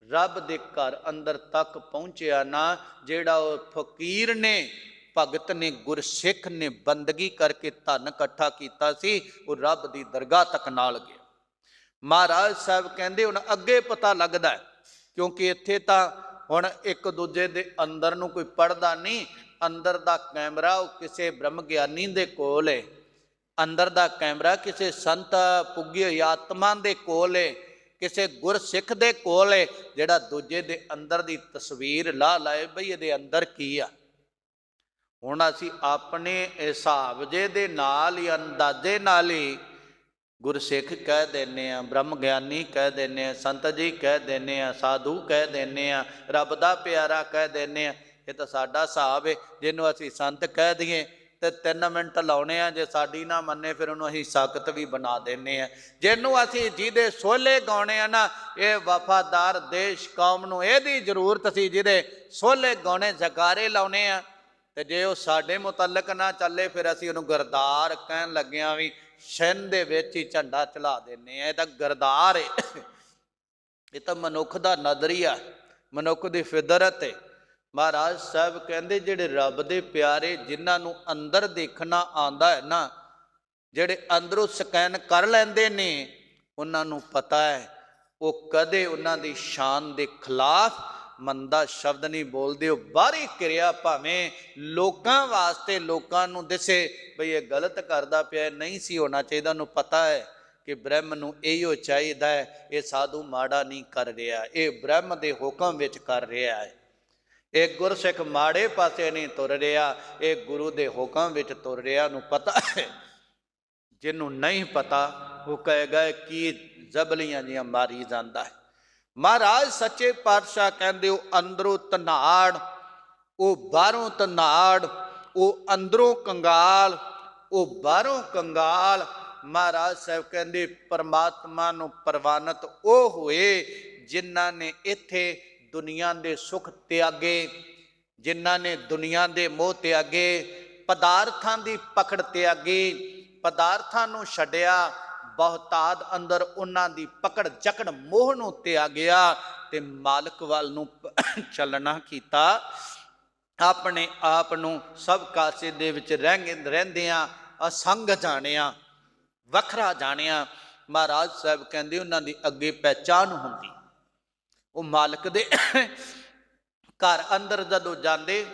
Speaker 1: ਰੱਬ ਦੇ ਘਰ ਅੰਦਰ ਤੱਕ ਪਹੁੰਚਿਆ ਨਾ। ਜਿਹੜਾ ਉਹ ਫਕੀਰ ਨੇ, ਭਗਤ ਨੇ, ਗੁਰਸਿੱਖ ਨੇ ਬੰਦਗੀ ਕਰਕੇ ਧਨ ਇਕੱਠਾ ਕੀਤਾ ਸੀ, ਉਹ ਰੱਬ ਦੀ ਦਰਗਾਹ ਤੱਕ ਨਾਲ ਗਿਆ। ਮਹਾਰਾਜ ਸਾਹਿਬ ਕਹਿੰਦੇ ਹੁਣ ਅੱਗੇ ਪਤਾ ਲੱਗਦਾ, ਕਿਉਂਕਿ ਇੱਥੇ ਤਾਂ ਹੁਣ ਇੱਕ ਦੂਜੇ ਦੇ ਅੰਦਰ ਨੂੰ ਕੋਈ ਪੜ੍ਹਦਾ ਨਹੀਂ। ਅੰਦਰ ਦਾ ਕੈਮਰਾ ਉਹ ਕਿਸੇ ਬ੍ਰਹਮ ਗਿਆਨੀ ਦੇ ਕੋਲ ਹੈ, ਅੰਦਰ ਦਾ ਕੈਮਰਾ ਕਿਸੇ ਸੰਤ ਪੁੱਗੀ ਹੋਈ ਆਤਮਾ ਦੇ ਕੋਲ ਹੈ, ਕਿਸੇ ਗੁਰਸਿੱਖ ਦੇ ਕੋਲ ਹੈ, ਜਿਹੜਾ ਦੂਜੇ ਦੇ ਅੰਦਰ ਦੀ ਤਸਵੀਰ ਲਾ ਲਾਏ ਬਈ ਇਹਦੇ ਅੰਦਰ ਕੀ ਆ। ਹੁਣ ਅਸੀਂ ਆਪਣੇ ਹਿਸਾਬ ਜੇ ਦੇ ਨਾਲ ਹੀ, ਅੰਦਾਜ਼ੇ ਨਾਲ ਹੀ ਗੁਰਸਿੱਖ ਕਹਿ ਦਿੰਦੇ ਆ, ਬ੍ਰਹਮ ਗਿਆਨੀ ਕਹਿ ਦਿੰਦੇ ਆ, ਸੰਤ ਜੀ ਕਹਿ ਦਿੰਦੇ ਆ, ਸਾਧੂ ਕਹਿ ਦਿੰਦੇ ਆ, ਰੱਬ ਦਾ ਪਿਆਰਾ ਕਹਿ ਦਿੰਦੇ ਆ। ਇਹ ਤਾਂ ਸਾਡਾ ਹਿਸਾਬ ਹੈ। ਜਿਹਨੂੰ ਅਸੀਂ ਸੰਤ ਕਹਿ ਦਈਏ ਤੇ 3 ਮਿੰਟ ਲਾਉਣੇ ਆ, ਜੇ ਸਾਡੀ ਨਾ ਮੰਨੇ ਫਿਰ ਉਹਨੂੰ ਅਸੀਂ ਸਖਤ ਵੀ ਬਣਾ ਦਿੰਦੇ ਆ। ਜਿਹਨੂੰ ਅਸੀਂ ਜਿਹਦੇ ਸੋਹਲੇ ਗਾਉਣੇ ਆ ਨਾ, ਇਹ ਵਫਾਦਾਰ ਦੇਸ਼ ਕੌਮ ਨੂੰ ਇਹਦੀ ਜ਼ਰੂਰਤ ਸੀ, ਜਿਹਦੇ ਸੋਹਲੇ ਗਾਉਣੇ ਜਕਾਰੇ ਲਾਉਣੇ ਆ। ਤੇ ਜੇ ਉਹ ਸਾਡੇ ਮੁਤਲਕ ਨਾ ਚੱਲੇ, ਫਿਰ ਅਸੀਂ ਉਹਨੂੰ ਗਰਦਾਰ ਕਹਿਣ ਲੱਗਿਆ ਵੀ ਛਿੰਨ ਦੇ ਵਿੱਚ ਹੀ ਝੰਡਾ ਚਲਾ ਦਿੰਦੇ ਆ। ਇਹ ਤਾਂ ਗਰਦਾਰ ਹੈ, ਇਹ ਤਾਂ ਮਨੁੱਖ ਦਾ ਨਜ਼ਰੀਆ, ਮਨੁੱਖ ਦੀ ਫਿਦਰਤ ਹੈ। ਮਹਾਰਾਜ ਸਾਹਿਬ ਕਹਿੰਦੇ ਜਿਹੜੇ ਰੱਬ ਦੇ ਪਿਆਰੇ, ਜਿਨ੍ਹਾਂ ਨੂੰ ਅੰਦਰ ਦੇਖਣਾ ਆਉਂਦਾ ਹੈ ਨਾ, ਜਿਹੜੇ ਅੰਦਰੋਂ ਸਕੈਨ ਕਰ ਲੈਂਦੇ ਨੇ, ਉਹਨਾਂ ਨੂੰ ਪਤਾ ਹੈ ਉਹ ਕਦੇ ਉਹਨਾਂ ਦੀ ਸ਼ਾਨ ਦੇ ਖਿਲਾਫ ਮੰਦਾ ਸ਼ਬਦ ਨਹੀਂ ਬੋਲਦੇ। ਉਹ ਬਾਹਰੀ ਕਿਰਿਆ ਭਾਵੇਂ ਲੋਕਾਂ ਵਾਸਤੇ, ਲੋਕਾਂ ਨੂੰ ਦਿਸੇ ਬਈ ਇਹ ਗਲਤ ਕਰਦਾ ਪਿਆ, ਨਹੀਂ ਸੀ ਹੋਣਾ ਚਾਹੀਦਾ। ਉਹਨੂੰ ਪਤਾ ਹੈ ਕਿ ਬ੍ਰਹਮ ਨੂੰ ਇਹੋ ਚਾਹੀਦਾ ਹੈ, ਇਹ ਸਾਧੂ ਮਾੜਾ ਨਹੀਂ ਕਰ ਰਿਹਾ, ਇਹ ਬ੍ਰਹਮ ਦੇ ਹੁਕਮ ਵਿੱਚ ਕਰ ਰਿਹਾ ਹੈ। ਇਹ ਗੁਰਸਿੱਖ ਮਾੜੇ ਪਾਸੇ ਨਹੀਂ ਤੁਰ ਰਿਹਾ, ਇਹ ਗੁਰੂ ਦੇ ਹੁਕਮ ਵਿੱਚ ਤੁਰ ਰਿਹਾ। ਨੂੰ ਪਤਾ ਹੈ ਜਿਹਨੂੰ ਨਹੀਂ ਪਤਾ ਉਹ ਕਹੇਗਾ ਕੀ ਜ਼ਬਲੀਆਂ ਜੀਆਂ ਮਾਰੀ ਜਾਂਦਾ ਹੈ। ਮਹਾਰਾਜ ਸੱਚੇ ਪਾਤਸ਼ਾਹ ਕਹਿੰਦੇ ਉਹ ਅੰਦਰੋਂ ਧਨਾੜ, ਉਹ ਬਾਹਰੋਂ ਧਨਾੜ, ਉਹ ਅੰਦਰੋਂ ਕੰਗਾਲ, ਉਹ ਬਾਹਰੋਂ ਕੰਗਾਲ। ਮਹਾਰਾਜ ਸਾਹਿਬ ਕਹਿੰਦੇ ਪਰਮਾਤਮਾ ਨੂੰ ਪ੍ਰਵਾਨਿਤ ਉਹ ਹੋਏ ਜਿਨ੍ਹਾਂ ਨੇ ਇੱਥੇ ਦੁਨੀਆ ਦੇ ਸੁੱਖ ਤਿਆਗੇ, ਜਿਨ੍ਹਾਂ ਨੇ ਦੁਨੀਆ ਦੇ ਮੋਹ ਤਿਆਗੇ, ਪਦਾਰਥਾਂ ਦੀ ਪਕੜ ਤਿਆਗੀ, ਪਦਾਰਥਾਂ ਨੂੰ ਛੱਡਿਆ, ਬਹੁਤਾਤ ਅੰਦਰ ਉਹਨਾਂ ਦੀ ਪਕੜ ਜਕੜ ਮੋਹ ਨੂੰ ਤਿਆਗਿਆ ਤੇ ਮਾਲਕ ਵੱਲ ਨੂੰ ਚੱਲਣਾ ਕੀਤਾ। ਆਪਣੇ ਆਪ ਨੂੰ ਸਭ ਕਾਸੇ ਦੇ ਵਿੱਚ ਰਹਿੰਦਿਆਂ ਅਸੰਗ ਜਾਣਿਆ, ਵੱਖਰਾ ਜਾਣਿਆ। ਮਹਾਰਾਜ ਸਾਹਿਬ ਕਹਿੰਦੇ ਉਹਨਾਂ ਦੀ ਅੱਗੇ ਪਹਿਚਾਨ ਹੁੰਦੀ। ਉਹ ਮਾਲਕ ਦੇ ਘਰ ਅੰਦਰ ਜਦੋਂ ਜਾਂਦੇ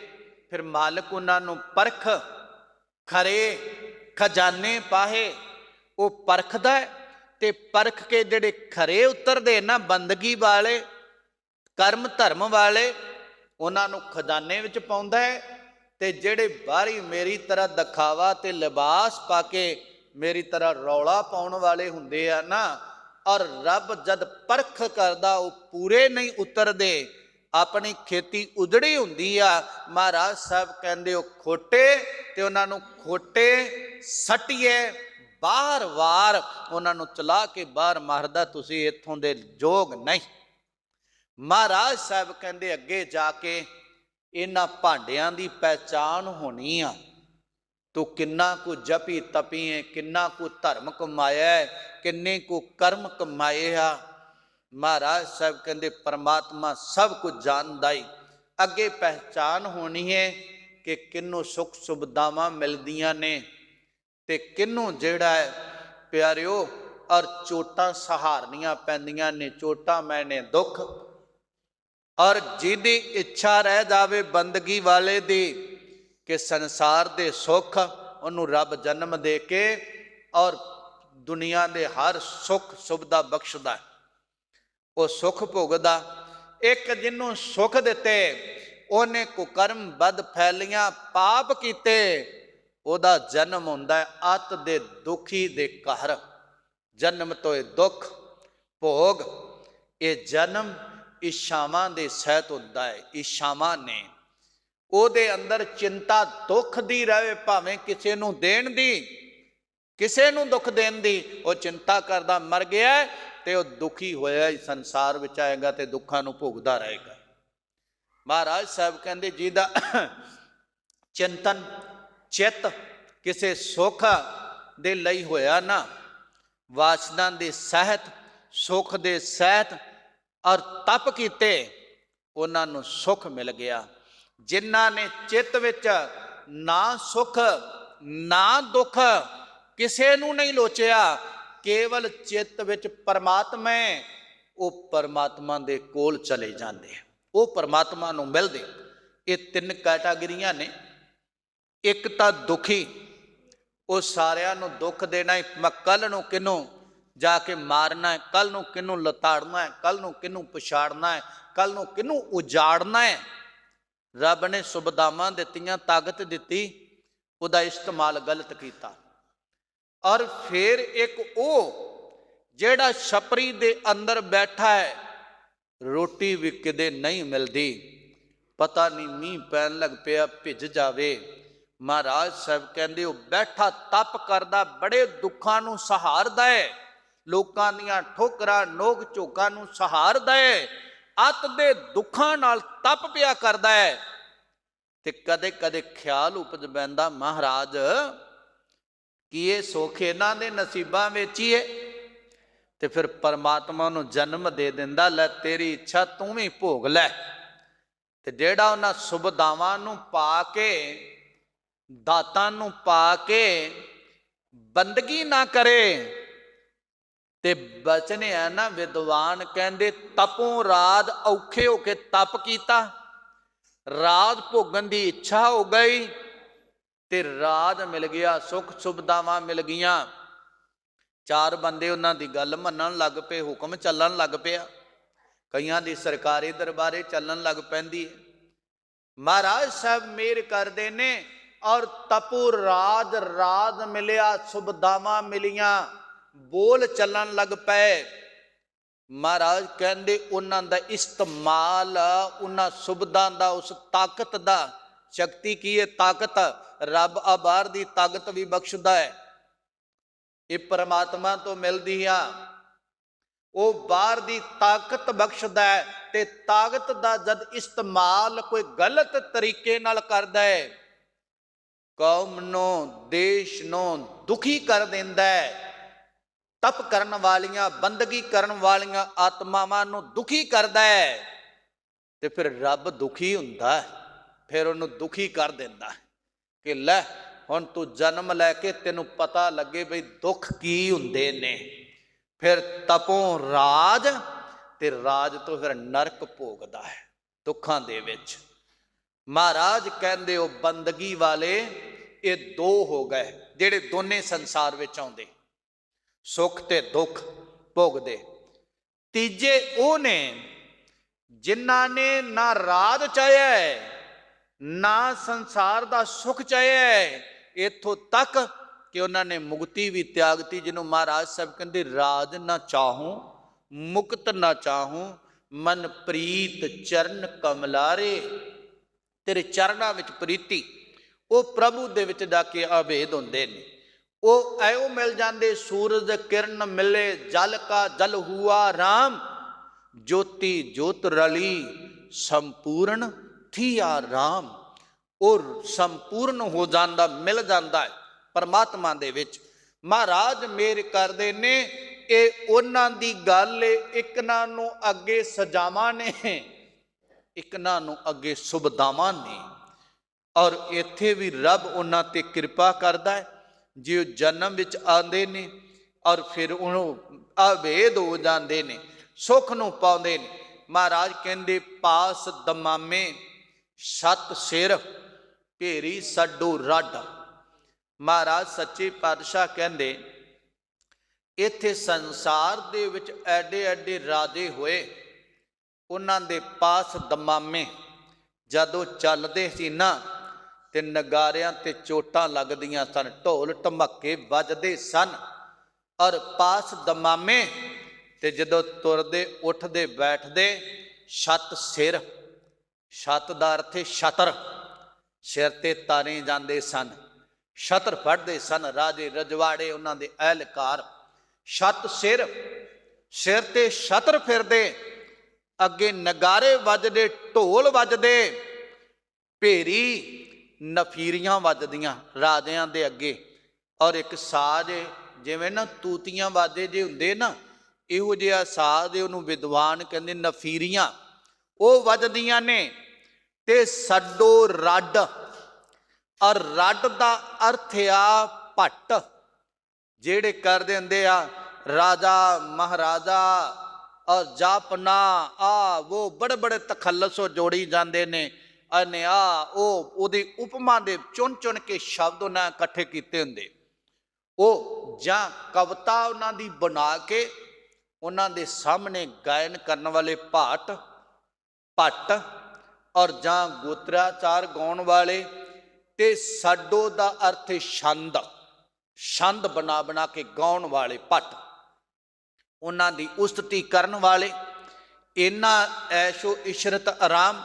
Speaker 1: ਫਿਰ ਮਾਲਕ ਉਹਨਾਂ ਨੂੰ ਪਰਖ, ਖਰੇ ਖਜ਼ਾਨੇ ਪਾਹੇ ਉਹ ਪਰਖਦਾ ਤੇ ਪਰਖ ਕੇ ਜਿਹੜੇ ਖਰੇ ਉਤਰਦੇ ਨਾ ਬੰਦਗੀ ਵਾਲੇ, ਕਰਮ ਧਰਮ ਵਾਲੇ, ਉਹਨਾਂ ਨੂੰ ਖਜ਼ਾਨੇ ਵਿੱਚ ਪਾਉਂਦਾ ਹੈ। ਤੇ ਜਿਹੜੇ ਬਾਹਰੀ ਮੇਰੀ ਤਰ੍ਹਾਂ ਦਿਖਾਵਾ ਤੇ ਲਿਬਾਸ ਪਾ ਕੇ ਮੇਰੀ ਤਰ੍ਹਾਂ ਰੌਲਾ ਪਾਉਣ ਵਾਲੇ ਹੁੰਦੇ ਆ ਨਾ, ਔਰ ਰੱਬ ਜਦ ਪਰਖ ਕਰਦਾ ਉਹ ਪੂਰੇ ਨਹੀਂ ਉਤਰਦੇ, ਆਪਣੀ ਖੇਤੀ ਉਜੜੀ ਹੁੰਦੀ ਆ। ਮਹਾਰਾਜ ਸਾਹਿਬ ਕਹਿੰਦੇ ਉਹ ਖੋਟੇ ਤੇ ਉਹਨਾਂ ਨੂੰ ਖੋਟੇ ਸੱਟੀਏ, ਬਾਹਰ ਵਾਰ ਉਹਨਾਂ ਨੂੰ ਚਲਾ ਕੇ ਬਾਹਰ ਮਾਰਦਾ, ਤੁਸੀਂ ਇੱਥੋਂ ਦੇ ਯੋਗ ਨਹੀਂ। ਮਹਾਰਾਜ ਸਾਹਿਬ ਕਹਿੰਦੇ ਅੱਗੇ ਜਾ ਕੇ ਇਹਨਾਂ ਭਾਂਡਿਆਂ ਦੀ ਪਹਿਚਾਨ ਹੋਣੀ ਆ। ਤੂੰ ਕਿੰਨਾ ਕੁ ਜਪੀ ਤਪੀ ਹੈ, ਕਿੰਨਾ ਕੁ ਧਰਮ ਕਮਾਇਆ, ਕਿੰਨੇ ਕੁ ਕਰਮ ਕਮਾਏ ਆ। ਮਹਾਰਾਜ ਸਾਹਿਬ ਕਹਿੰਦੇ ਪਰਮਾਤਮਾ ਸਭ ਕੁਝ ਜਾਣਦਾ ਹੀ। ਅੱਗੇ ਪਹਿਚਾਨ ਹੋਣੀ ਹੈ ਕਿ ਕਿਹਨੂੰ ਸੁੱਖ ਸੁਵਿਧਾਵਾਂ ਮਿਲਦੀਆਂ ਨੇ ਤੇ ਕਿਹਨੂੰ ਜਿਹੜਾ ਹੈ ਪਿਆਰਿਓ ਔਰ ਚੋਟਾਂ ਸਹਾਰਨੀਆਂ ਪੈਂਦੀਆਂ ਨੇ। ਚੋਟਾਂ ਮੈਨੇ ਦੁੱਖ, ਔਰ ਜਿਹਦੀ ਇੱਛਾ ਰਹਿ ਜਾਵੇ ਬੰਦਗੀ ਵਾਲੇ ਦੀ ਕਿ ਸੰਸਾਰ ਦੇ ਸੁੱਖ, ਉਹਨੂੰ ਰੱਬ ਜਨਮ ਦੇ ਕੇ ਔਰ ਦੁਨੀਆ ਦੇ ਹਰ ਸੁੱਖ ਸੁਵਿਧਾ ਬਖਸ਼ਦਾ, ਉਹ ਸੁੱਖ ਭੋਗਦਾ। ਇੱਕ ਜਿਹਨੂੰ ਸੁੱਖ ਦਿੱਤੇ ਉਹਨੇ ਕੁਕਰਮ ਬਦ ਫੈਲੀਆਂ ਪਾਪ ਕੀਤੇ, ਉਹਦਾ ਜਨਮ ਹੁੰਦਾ ਅੱਤ ਦੇ ਦੁਖੀ ਦੇ ਘਰ। ਜਨਮ ਤੋਂ ਇਹ ਦੁੱਖ ਭੋਗ, ਇਹ ਜਨਮ ਇਛਾਵਾਂ ਦੇ ਸਹਿਤ ਹੁੰਦਾ ਹੈ। ਇਛਾਵਾਂ ਨੇ ਉਹਦੇ ਅੰਦਰ ਚਿੰਤਾ ਦੁੱਖ ਦੀ ਰਹੇ, ਭਾਵੇਂ ਕਿਸੇ ਨੂੰ ਦੇਣ ਦੀ, ਕਿਸੇ ਨੂੰ ਦੁੱਖ ਦੇਣ ਦੀ ਉਹ ਚਿੰਤਾ ਕਰਦਾ, ਮਰ ਗਿਆ ਤੇ ਉਹ ਦੁਖੀ ਹੋਇਆ ਹੀ ਸੰਸਾਰ ਵਿੱਚ ਆਏਗਾ ਤੇ ਦੁੱਖਾਂ ਨੂੰ ਭੋਗਦਾ ਰਹੇਗਾ। ਮਹਾਰਾਜ ਸਾਹਿਬ ਕਹਿੰਦੇ ਜਿਹਦਾ ਚਿੰਤਨ ਚਿੱਤ ਕਿਸੇ ਸੁੱਖ ਦੇ ਲਈ ਹੋਇਆ ਨਾ, ਵਾਸਨਾ ਦੇ ਸਹਿਤ, ਸੁੱਖ ਦੇ ਸਹਿਤ ਔਰ ਤਪ ਕੀਤੇ, ਉਹਨਾਂ ਨੂੰ ਸੁੱਖ ਮਿਲ ਗਿਆ। ਜਿਨ੍ਹਾਂ ਨੇ ਚਿੱਤ ਵਿੱਚ ਨਾ ਸੁੱਖ ਨਾ ਦੁੱਖ ਕਿਸੇ ਨੂੰ ਨਹੀਂ ਲੋਚਿਆ, ਕੇਵਲ ਚਿੱਤ ਵਿੱਚ ਪਰਮਾਤਮਾ, ਉਹ ਪਰਮਾਤਮਾ ਦੇ ਕੋਲ ਚਲੇ ਜਾਂਦੇ, ਉਹ ਪਰਮਾਤਮਾ ਨੂੰ ਮਿਲਦੇ। ਇਹ ਤਿੰਨ ਕੈਟਾਗਰੀਆਂ ਨੇ। ਇੱਕ ਤਾਂ ਦੁਖੀ, ਉਹ ਸਾਰਿਆਂ ਨੂੰ ਦੁੱਖ ਦੇਣਾ ਹੈ, ਮੈਂ ਕੱਲ ਨੂੰ ਕਿਹਨੂੰ ਜਾ ਕੇ ਮਾਰਨਾ ਹੈ, ਕੱਲ ਨੂੰ ਕਿਹਨੂੰ ਲਤਾੜਨਾ ਹੈ, ਕੱਲ ਨੂੰ ਕਿਹਨੂੰ ਪਛਾੜਨਾ ਹੈ, ਕੱਲ ਨੂੰ ਕਿਹਨੂੰ ਉਜਾੜਨਾ ਹੈ। ਰੱਬ ਨੇ ਸੁਵਿਧਾਵਾਂ ਦਿੱਤੀਆਂ, ਤਾਕਤ ਦਿੱਤੀ, ਉਹਦਾ ਇਸਤੇਮਾਲ ਗਲਤ ਕੀਤਾ। ਔਰ ਫਿਰ ਇੱਕ ਉਹ ਜਿਹੜਾ ਛਪਰੀ ਦੇ ਅੰਦਰ ਬੈਠਾ ਹੈ, ਰੋਟੀ ਵੀ ਕਿਤੇ ਨਹੀਂ ਮਿਲਦੀ, ਪਤਾ ਨਹੀਂ ਮੀਂਹ ਪੈਣ ਲੱਗ ਪਿਆ ਭਿੱਜ ਜਾਵੇ। ਮਹਾਰਾਜ ਸਾਹਿਬ ਕਹਿੰਦੇ ਉਹ ਬੈਠਾ ਤਪ ਕਰਦਾ, ਬੜੇ ਦੁੱਖਾਂ ਨੂੰ ਸਹਾਰਦਾ ਹੈ, ਲੋਕਾਂ ਦੀਆਂ ਠੋਕਰਾਂ ਨੋਕ ਝੋਕਾਂ ਨੂੰ ਸਹਾਰਦਾ ਹੈ, ਅੱਤ ਦੇ ਦੁੱਖਾਂ ਨਾਲ ਤਪ ਪਿਆ ਕਰਦਾ ਹੈ। ਤੇ ਕਦੇ ਕਦੇ ਖਿਆਲ ਉਪਜ ਪੈਂਦਾ, ਮਹਾਰਾਜ ਕੀ ਇਹ ਸੁੱਖ ਇਹਨਾਂ ਦੇ ਨਸੀਬਾਂ ਵਿੱਚ ਹੀ ਹੈ? ਤੇ ਫਿਰ ਪਰਮਾਤਮਾ ਨੂੰ ਜਨਮ ਦੇ ਦਿੰਦਾ, ਲੈ ਤੇਰੀ ਇੱਛਾ ਤੂੰ ਵੀ ਭੋਗ ਲੈ। ਤੇ ਜਿਹੜਾ ਉਹਨਾਂ ਸੁਵਿਧਾਵਾਂ ਨੂੰ ਪਾ ਕੇ, ਦਾਤਾਂ ਨੂੰ ਪਾ ਕੇ ਬੰਦਗੀ ਨਾ ਕਰੇ, ਤੇ ਬਚਨ ਹੈ ਨਾ, ਵਿਦਵਾਨ ਕਹਿੰਦੇ ਤਪੋਂ ਰਾਜ ਔਖੇ ਹੋ ਕੇ ਤਪ ਕੀਤਾ, ਰਾਜ ਭੋਗਣ ਦੀ ਇੱਛਾ ਹੋ ਗਈ ਤੇ ਰਾਜ ਮਿਲ ਗਿਆ, ਸੁੱਖ ਸੁਵਿਧਾਵਾਂ ਮਿਲ ਗਈਆਂ। ਚਾਰ ਬੰਦੇ ਉਹਨਾਂ ਦੀ ਗੱਲ ਮੰਨਣ ਲੱਗ ਪਏ, ਹੁਕਮ ਚੱਲਣ ਲੱਗ ਪਿਆ, ਕਈਆਂ ਦੀ ਸਰਕਾਰੀ ਦਰਬਾਰੇ ਚੱਲਣ ਲੱਗ ਪੈਂਦੀ ਹੈ। ਮਹਾਰਾਜ ਸਾਹਿਬ ਮਿਹਰ ਕਰਦੇ ਨੇ, ਔਰ ਤਪੋ ਰਾਜ ਰਾਜ ਮਿਲਿਆ, ਸੁਭਦਾਵਾਂ ਮਿਲੀਆਂ, ਬੋਲ ਚੱਲਣ ਲੱਗ ਪਏ। ਮਹਾਰਾਜ ਕਹਿੰਦੇ ਉਹਨਾਂ ਦਾ ਇਸਤੇਮਾਲ, ਉਹਨਾਂ ਸੁਭਦਾਂ ਦਾ, ਉਸ ਤਾਕਤ ਦਾ, ਸ਼ਕਤੀ ਕੀ ਹੈ? ਤਾਕਤ। ਰੱਬ ਆਬਾਰ ਦੀ ਤਾਕਤ ਵੀ ਬਖਸ਼ਦਾ ਹੈ, ਇਹ ਪਰਮਾਤਮਾ ਤੋਂ ਮਿਲਦੀ ਆ। ਉਹ ਬਾਹਰ ਦੀ ਤਾਕਤ ਬਖਸ਼ਦਾ ਹੈ, ਤੇ ਤਾਕਤ ਦਾ ਜਦ ਇਸਤੇਮਾਲ ਕੋਈ ਗਲਤ ਤਰੀਕੇ ਨਾਲ ਕਰਦਾ ਹੈ, ਕੌਮ ਨੂੰ, ਦੇਸ਼ ਨੂੰ ਦੁਖੀ ਕਰ ਦਿੰਦਾ ਹੈ। ਤਪ ਕਰਨ ਵਾਲੀਆਂ, ਬੰਦਗੀ ਕਰਨ ਵਾਲੀਆਂ ਆਤਮਾਵਾਂ ਨੂੰ ਦੁਖੀ ਕਰਦਾ ਹੈ, ਤੇ ਫਿਰ ਰੱਬ ਦੁਖੀ ਹੁੰਦਾ ਹੈ, ਫਿਰ ਉਹਨੂੰ ਦੁਖੀ ਕਰ ਦਿੰਦਾ ਹੈ ਕਿ ਲੈ ਹੁਣ ਤੂੰ ਜਨਮ ਲੈ ਕੇ ਤੈਨੂੰ ਪਤਾ ਲੱਗੇ ਬਈ ਦੁੱਖ ਕੀ ਹੁੰਦੇ ਨੇ। ਫਿਰ ਤਪੋਂ ਰਾਜ, ਤੇ ਰਾਜ ਤੋਂ ਫਿਰ ਨਰਕ ਭੋਗਦਾ ਹੈ ਦੁੱਖਾਂ ਦੇ ਵਿੱਚ। ਮਹਾਰਾਜ ਕਹਿੰਦੇ ਉਹ ਬੰਦਗੀ ਵਾਲੇ ਇਹ ਦੋ ਹੋ ਗਏ ਜਿਹੜੇ ਦੋਨੇ ਸੰਸਾਰ ਵਿੱਚ ਆਉਂਦੇ, ਸੁੱਖ ਤੇ ਦੁੱਖ ਭੋਗਦੇ। ਤੀਜੇ ਉਹ ਨੇ ਜਿਨ੍ਹਾਂ ਨੇ ਨਾ ਰਾਜ ਚਾਹਿਆ, ਨਾ ਸੰਸਾਰ ਦਾ ਸੁੱਖ ਚਾਹਿਆ, ਇੱਥੋਂ ਤੱਕ ਕਿ ਉਹਨਾਂ ਨੇ ਮੁਕਤੀ ਵੀ ਤਿਆਗਤੀ, ਜਿਹਨੂੰ ਮਹਾਰਾਜ ਸਾਹਿਬ ਕਹਿੰਦੇ ਰਾਜ ਨਾ ਚਾਹੂੰ ਮੁਕਤ ਨਾ ਚਾਹੂੰ, ਮਨ ਪ੍ਰੀਤ ਚਰਨ ਕਮਲਾਰੇ। ਤੇਰੇ ਚਰਨਾਂ ਵਿੱਚ ਪ੍ਰੀਤੀ, ਉਹ ਪ੍ਰਭੂ ਦੇ ਵਿੱਚ ਜਾ ਕੇ ਅਭੇਦ ਹੁੰਦੇ ਨੇ। ਉਹ ਐਉ ਮਿਲ ਜਾਂਦੇ, ਸੂਰਜ ਕਿਰਨ ਮਿਲੇ, ਜਲ ਕਾ ਜਲ ਹੁਆ ਰਾਮ, ਜੋਤੀ ਜੋਤ ਰਲੀ ਸੰਪੂਰਨ ਥੀਆ ਰਾਮ। ਉਹ ਸੰਪੂਰਨ ਹੋ ਜਾਂਦਾ, ਮਿਲ ਜਾਂਦਾ ਹੈ ਪਰਮਾਤਮਾ ਦੇ ਵਿੱਚ। ਮਹਾਰਾਜ ਮੇਰ ਕਰਦੇ ਨੇ, ਇਹ ਉਹਨਾਂ ਦੀ ਗੱਲ ਏ, ਇਕਨਾਂ ਨੂੰ ਅੱਗੇ ਸਜਾਵਾਂ ਨੇ, ਇਕਨਾਂ ਨੂੰ ਅੱਗੇ ਸੁਭਦਾਵਾਂ ਨੇ। ਔਰ ਇੱਥੇ ਵੀ ਰੱਬ ਉਹਨਾਂ ਤੇ ਕਿਰਪਾ ਕਰਦਾ ਹੈ, ਜੇ ਉਹ ਜਨਮ ਵਿੱਚ ਆਉਂਦੇ ਨੇ ਔਰ ਫਿਰ ਉਹਨੂੰ ਅਭੇਦ ਹੋ ਜਾਂਦੇ ਨੇ, ਸੁੱਖ ਨੂੰ ਪਾਉਂਦੇ ਨੇ। ਮਹਾਰਾਜ ਕਹਿੰਦੇ ਪਾਸ ਦਮਾਮੇ ਸੱਤ ਸਿਰ ਭੇਰੀ ਸਾਡੋ ਰੱਡ। ਮਹਾਰਾਜ ਸੱਚੇ ਪਾਤਸ਼ਾਹ ਕਹਿੰਦੇ ਇੱਥੇ ਸੰਸਾਰ ਦੇ ਵਿੱਚ ਐਡੇ ਐਡੇ ਰਾਜੇ ਹੋਏ, ਉਹਨਾਂ ਦੇ ਪਾਸ ਦਮਾਮੇ ਜਦੋਂ ਚੱਲਦੇ ਸੀ ਨਾ, ਤੇ ਨਗਾਰਿਆਂ ਤੇ ਚੋਟਾਂ ਲੱਗਦੀਆਂ ਸਨ, ਢੋਲ ਢਮੱਕੇ ਵੱਜਦੇ ਸਨ। ਔਰ ਪਾਸ ਦਮਾਮੇ, ਤੇ ਜਦੋਂ ਤੁਰਦੇ ਉੱਠਦੇ ਬੈਠਦੇ ਛੱਤ ਸਿਰ, ਛੱਤ ਦਾ ਅਰਥ ਹੈ ਛਤਰ, ਸਿਰ ਤੇ ਤਾਰੇ ਜਾਂਦੇ ਸਨ, ਛਤਰ ਫੜਦੇ ਸਨ ਰਾਜੇ ਰਜਵਾੜੇ, ਉਹਨਾਂ ਦੇ ਅਹਿਲਕਾਰ। ਛੱਤ ਸਿਰ, ਸਿਰ ਤੇ ਛਤਰ ਫਿਰਦੇ, ਅੱਗੇ ਨਗਾਰੇ ਵੱਜਦੇ, ਢੋਲ ਵੱਜਦੇ, ਭੇਰੀ ਨਫੀਰੀਆਂ ਵੱਜਦੀਆਂ ਰਾਜਿਆਂ ਦੇ ਅੱਗੇ। ਔਰ ਇੱਕ ਸਾਜ਼ ਜਿਵੇਂ ਨਾ ਤੂਤੀਆਂ ਵਾਜੇ ਜੇ ਹੁੰਦੇ ਨਾ, ਇਹੋ ਜਿਹਾ ਸਾਜ਼, ਉਹਨੂੰ ਵਿਦਵਾਨ ਕਹਿੰਦੇ ਨਫੀਰੀਆਂ, ਉਹ ਵੱਜਦੀਆਂ ਨੇ। ਤੇ ਸਾਡੋ ਰੱਡ, ਔਰ ਰੱਡ ਦਾ ਅਰਥ ਆ ਭੱਟ, ਜਿਹੜੇ ਕਰਦੇ ਹੁੰਦੇ ਆ ਰਾਜਾ ਮਹਾਰਾਜਾ ਔਰ ਜਾਪਨਾ, ਆ ਉਹ ਬੜੇ ਬੜੇ ਤਖੱਲਸੋ ਜੋੜੀ ਜਾਂਦੇ ਨੇ। ਅਨੇ ਆ ਉਹ ਉਹਦੀ ਉਪਮਾ ਦੇ ਚੁਣ ਚੁਣ ਕੇ ਸ਼ਬਦ ਉਹਨਾਂ ਇਕੱਠੇ ਕੀਤੇ ਹੁੰਦੇ, ਉਹ ਜਾਂ ਕਵਿਤਾ ਉਹਨਾਂ ਦੀ ਬਣਾ ਕੇ ਉਹਨਾਂ ਦੇ ਸਾਹਮਣੇ ਗਾਇਨ ਕਰਨ ਵਾਲੇ ਭਾਟ ਭੱਟ, ਔਰ ਜਾਂ ਗੋਤਰਾਚਾਰ ਗਾਉਣ ਵਾਲੇ। ਤੇ ਸਾਡੋ ਦਾ ਅਰਥ ਛੰਦ, ਛੰਦ ਬਣਾ ਬਣਾ ਕੇ ਗਾਉਣ ਵਾਲੇ ਭੱਟ, ਉਹਨਾਂ ਦੀ ਉਸਤਤੀ ਕਰਨ ਵਾਲੇ। ਇਹਨਾਂ ਐਸ਼ੋ ਇਸ਼ਰਤ ਆਰਾਮ,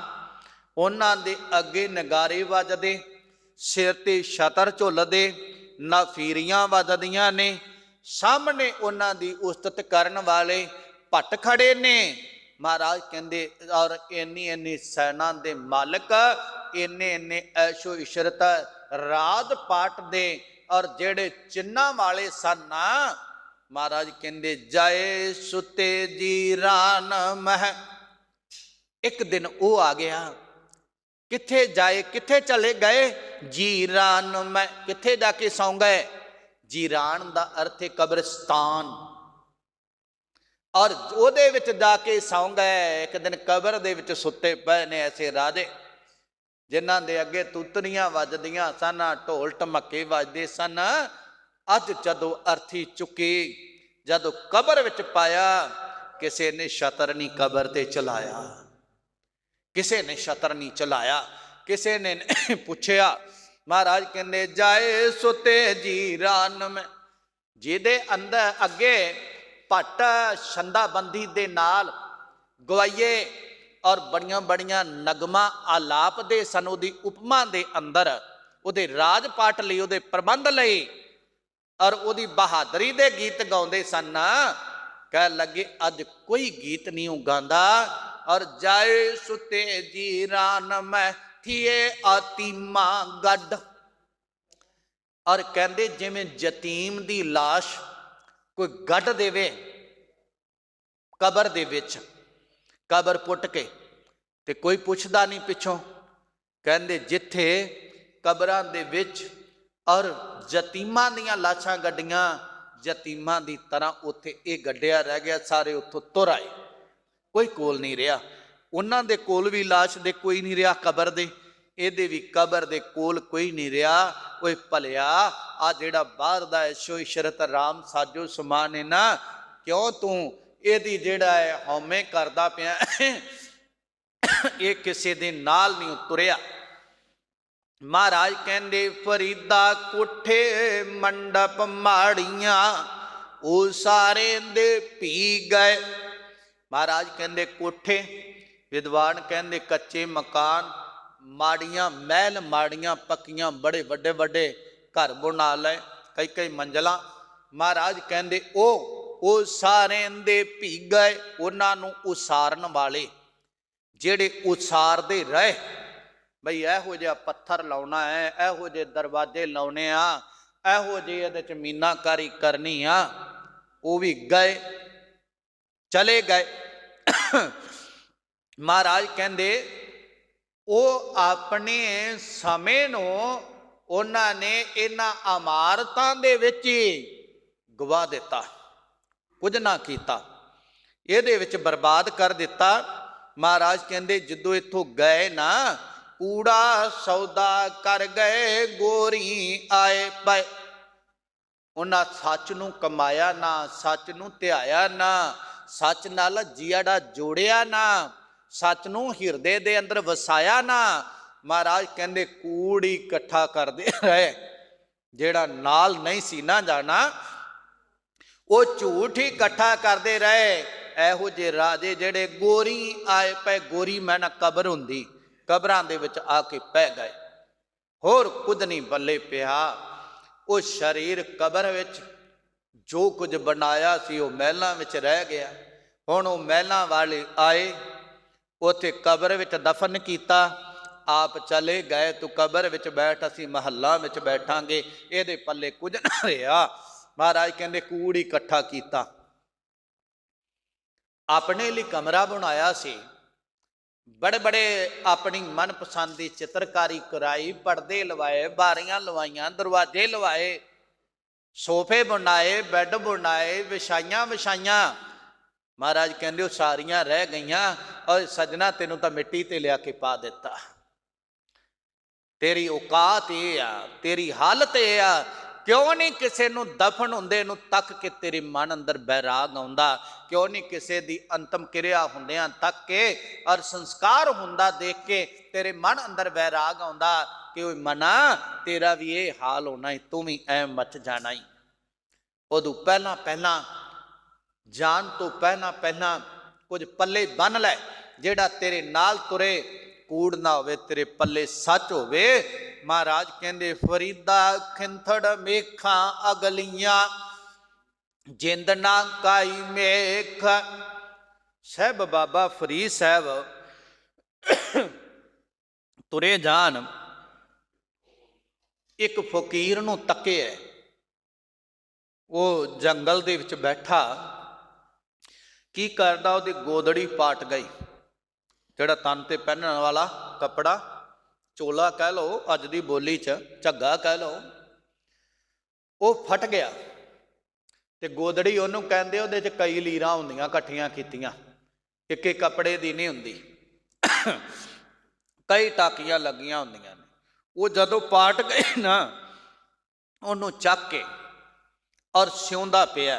Speaker 1: ਉਹਨਾਂ ਦੇ ਅੱਗੇ ਨਗਾਰੇ ਵੱਜਦੇ, ਸਿਰ ਤੇ ਛਤਰ ਝੁੱਲਦੇ, ਨਾਫੀਰੀਆਂ ਵੱਜਦੀਆਂ ਨੇ, ਸਾਹਮਣੇ ਉਹਨਾਂ ਦੀ ਉਸਤਤ ਕਰਨ ਵਾਲੇ ਭੱਟ ਖੜੇ ਨੇ। ਮਹਾਰਾਜ ਕਹਿੰਦੇ ਔਰ ਇੰਨੀ ਇੰਨੀ ਸੈਨਾ ਦੇ ਮਾਲਕ, ਇੰਨੇ ਇੰਨੇ ਐਸ਼ੋ ਇਸ਼ਰਤ ਰਾਜ ਪਾਟ ਦੇ, ਔਰ ਜਿਹੜੇ ਚਿੰਨਾਂ ਵਾਲੇ ਸਨ। ਮਹਾਰਾਜ ਕਹਿੰਦੇ ਜਾਏ ਸੁਤੇ ਜੀ ਰਾਨ ਮਹਿ। ਇੱਕ ਦਿਨ ਉਹ ਆ ਗਿਆ, ਕਿੱਥੇ ਜਾਏ, ਕਿੱਥੇ ਚਲੇ ਗਏ? ਜੀਰਾਨ ਮੈਂ, ਕਿੱਥੇ ਜਾ ਕੇ ਸੌਂ ਗਏ? ਜੀਰਾਨ ਦਾ ਅਰਥ ਹੈ ਕਬਰਸਤਾਨ, ਔਰ ਉਹਦੇ ਵਿੱਚ ਜਾ ਕੇ ਸੌਂ ਗਏ। ਇੱਕ ਦਿਨ ਕਬਰ ਦੇ ਵਿੱਚ ਸੁੱਤੇ ਪਏ ਨੇ ਐਸੇ ਰਾਜੇ, ਜਿਨ੍ਹਾਂ ਦੇ ਅੱਗੇ ਤੂਤਰੀਆਂ ਵੱਜਦੀਆਂ ਸਨ, ਢੋਲ ਢਮੱਕੇ ਵੱਜਦੇ ਸਨ। ਅੱਜ ਜਦੋਂ ਅਰਥੀ ਚੁੱਕੀ, ਜਦੋਂ ਕਬਰ ਵਿੱਚ ਪਾਇਆ, ਕਿਸੇ ਨੇ ਛਤਰ ਨਹੀਂ ਕਬਰ ਤੇ ਚਲਾਇਆ, ਕਿਸੇ ਨੇ ਛਤਰ ਨਹੀਂ ਚਲਾਇਆ। ਕਿਸੇ ਨੇ ਪੁੱਛਿਆ महाराज कहते जाए सुते जी रान में, जिहदे अंदर अगे भट्ट छंदाबंदी दे नाल गवाइए और बड़ियां बड़ियां नगमा आलाप दे सन, उहदी उपमा दे अंदर उहदे राज पाठ लई, उहदे प्रबंध लई और उहदी बहादरी दे गीत गाउंदे सन। कह लगे अज कोई गीत नहीं गांदा। और जाए सुते जी रान में थिए आतीमा गड। और कहते जिवें जतीम दी लाश कोई गड्ढ देवे कबर दे विच, कबर पुट के ते कोई पुछदा नहीं पिछों। कहते जिथे कबरां दे विच और जतीमां दियां लाशां गड्डियां जतीमां दी तरह, उत्थे ये गड्ढिया रह गया, सारे उत्थों तुर आए, कोई कोल नहीं रहा। उन्हां दे कोल भी लाश दे कोई नहीं रहा, कबर दे ਇਹਦੇ भी कबर दे कोल कोई नहीं रहा। ओए भलिया आ जिहड़ा बाहर दा ऐशो इशरत राम साजो समान है ना, क्यों तू ਇਹਦੀ ਜਿਹੜਾ है हौमे करदा पिया ये किसी दे नाल नहीं तुरिया। महाराज कहंदे फरीदा कोठे मंडप माड़ियां ओ सारे दे पी गए। महाराज कहंदे कोठे, विद्वान कहंदे कच्चे मकान, माड़ियां महल माड़ियां पक्कियां, बड़े वड्डे वड्डे घर बना लए, कई कई मंजिला। महाराज कहंदे ओ सारे दे पी गए। उन्होंने उसारन वाले जेड़े उसारते रहे, बई इहो जिहा पत्थर लाउना है, इहो जे दरवाजे लाने आ, इहो जे इहदे च मीनाकारी करनी आ, वो भी गए, चले गए। महाराज कहंदे वो अपने समय नूं उन्होंने इन्हां इमारतां दे विच ही गवा दिता, कुछ ना कीता, इहदे विच बर्बाद कर दिता। महाराज कहंदे जदों इत्थों गए ना, कूड़ा सौदा कर गए गोरी आए पए। उन्हां सच नूं कमाया ना, सच नूं ध्याया ना, सच नाल जियाड़ा जोड़िया ना, सच नूं हिरदे दे अंदर वसाया ना। महाराज कहंदे कूड़ ही इकट्ठा करदे रहे, जेड़ा नाल नहीं सी ना जाना वो झूठ ही इकट्ठा करते रहे। इहो जे राजे जेड़े गोरी आए पे, गोरी मैं ना कबर हुंदी, कबरां दे विच आके पै गए, होर कुछ नहीं बल्ले पिया। वो शरीर कबर विच जो कुछ बनाया सी वो महलां विच रह गया। हुण वो महलां वाले आए, उत्थे कबर विच दफन किया, आप चले गए, तू कबर विच बैठ, असीं महल्लां विच बैठांगे, इहदे पल्ले कुछ ना रहा। महाराज कहंदे कूड़ इकट्ठा किया, अपने लिए कमरा बनाया सी, बड़े बड़े अपनी मनपसंद की चित्रकारी कराई, पर्दे लवाए, बारियां लवाइयां, दरवाजे लवाए, सोफे बनाए, बैड बनाए, विछाइयां विछाइयां। महाराज कहंदे वो सारियां रह गईयां, और सजना तेनों तो मिट्टी ते लिया के पा दिता। तेरी औकात ये आ, तेरी हालत ये आ, क्यों नहीं किसी नूं दफन हुंदे नूं तक के तेरे मन अंदर बैराग आउंदा, क्यों नहीं किसी दी अंतम क्रिया हुंदियां तक के और संस्कार हुंदा देख के तेरे मन अंदर बैराग आउंदा कि ओए मना तेरा भी ये हाल होना है, तू भी ऐ मच जाना ही। उदों पहला पहला जान तो पहला पहला कुछ पल्ले बन लै, जेड़ा तेरे नाल तुरे कूड़ ना होवे, तेरे पल्ले सच होवे। महाराज कहंदे फरीदा खिंथड़ मेखा अगलियां जिंद ना काई मेख। साहब बाबा फरीद साहब तुरे जान, एक फकीर नूं तके है, वो जंगल दे विच बैठा, की करदा उहदी गोदड़ी पाट गई, जिहड़ा तन ते पहनण वाला कपड़ा, चोला कह लो अज दी बोली च, झग्गा कह लो, वो फट गया। ते गोदड़ी उहनूं कहंदे, उहदे च कई लीरां हुंदियां इकट्ठियां कीतियां, एक एक कपड़े दी नहीं हुंदी, कई टाकियां लगियां हुंदियां ने। वो जदों पाट गए ना, उहनूं चक के और सिउंदा पिया।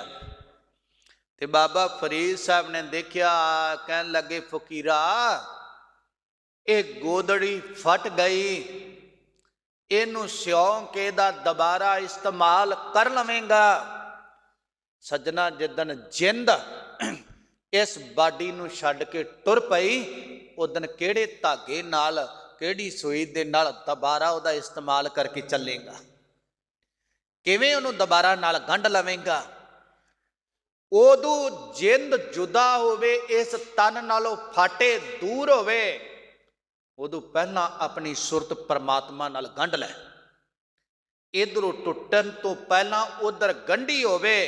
Speaker 1: ते बाबा फरीद साहब ने देखिया, कहन लगे फकीरा ये गोदड़ी फट गई ਇਹਨੂੰ ਸਿਉਂ ਕੇ ਦਾ ਦੁਬਾਰਾ ਇਸਤੇਮਾਲ ਕਰ ਲਵੇਂਗਾ। ਸੱਜਣਾ, ਜਿੱਦਣ ਜਿੰਦ ਇਸ ਬਾਡੀ ਨੂੰ ਛੱਡ ਕੇ ਟੁਰ ਪਈ, ਉਦਣ ਕਿਹੜੇ ਧਾਗੇ ਨਾਲ, ਕਿਹੜੀ ਸੂਈ ਦੇ ਨਾਲ ਦੁਬਾਰਾ ਉਹਦਾ ਇਸਤੇਮਾਲ ਕਰਕੇ ਚੱਲੇਗਾ? ਕਿਵੇਂ ਉਹਨੂੰ ਦੁਬਾਰਾ ਨਾਲ ਗੰਢ ਲਵੇਂਗਾ? ਉਦੋਂ ਜਿੰਦ ਜੁਦਾ ਹੋਵੇ, ਇਸ ਤਨ ਨਾਲੋਂ ਫਾਟੇ ਦੂਰ ਹੋਵੇ, ਉਦੋਂ ਪਹਿਲਾਂ ਆਪਣੀ ਸੁਰਤ ਪਰਮਾਤਮਾ ਨਾਲ ਗੰਢ ਲੈ। ਇਧਰੋਂ ਟੁੱਟਣ ਤੋਂ ਪਹਿਲਾਂ ਉਧਰ ਗੰਢੀ ਹੋਵੇ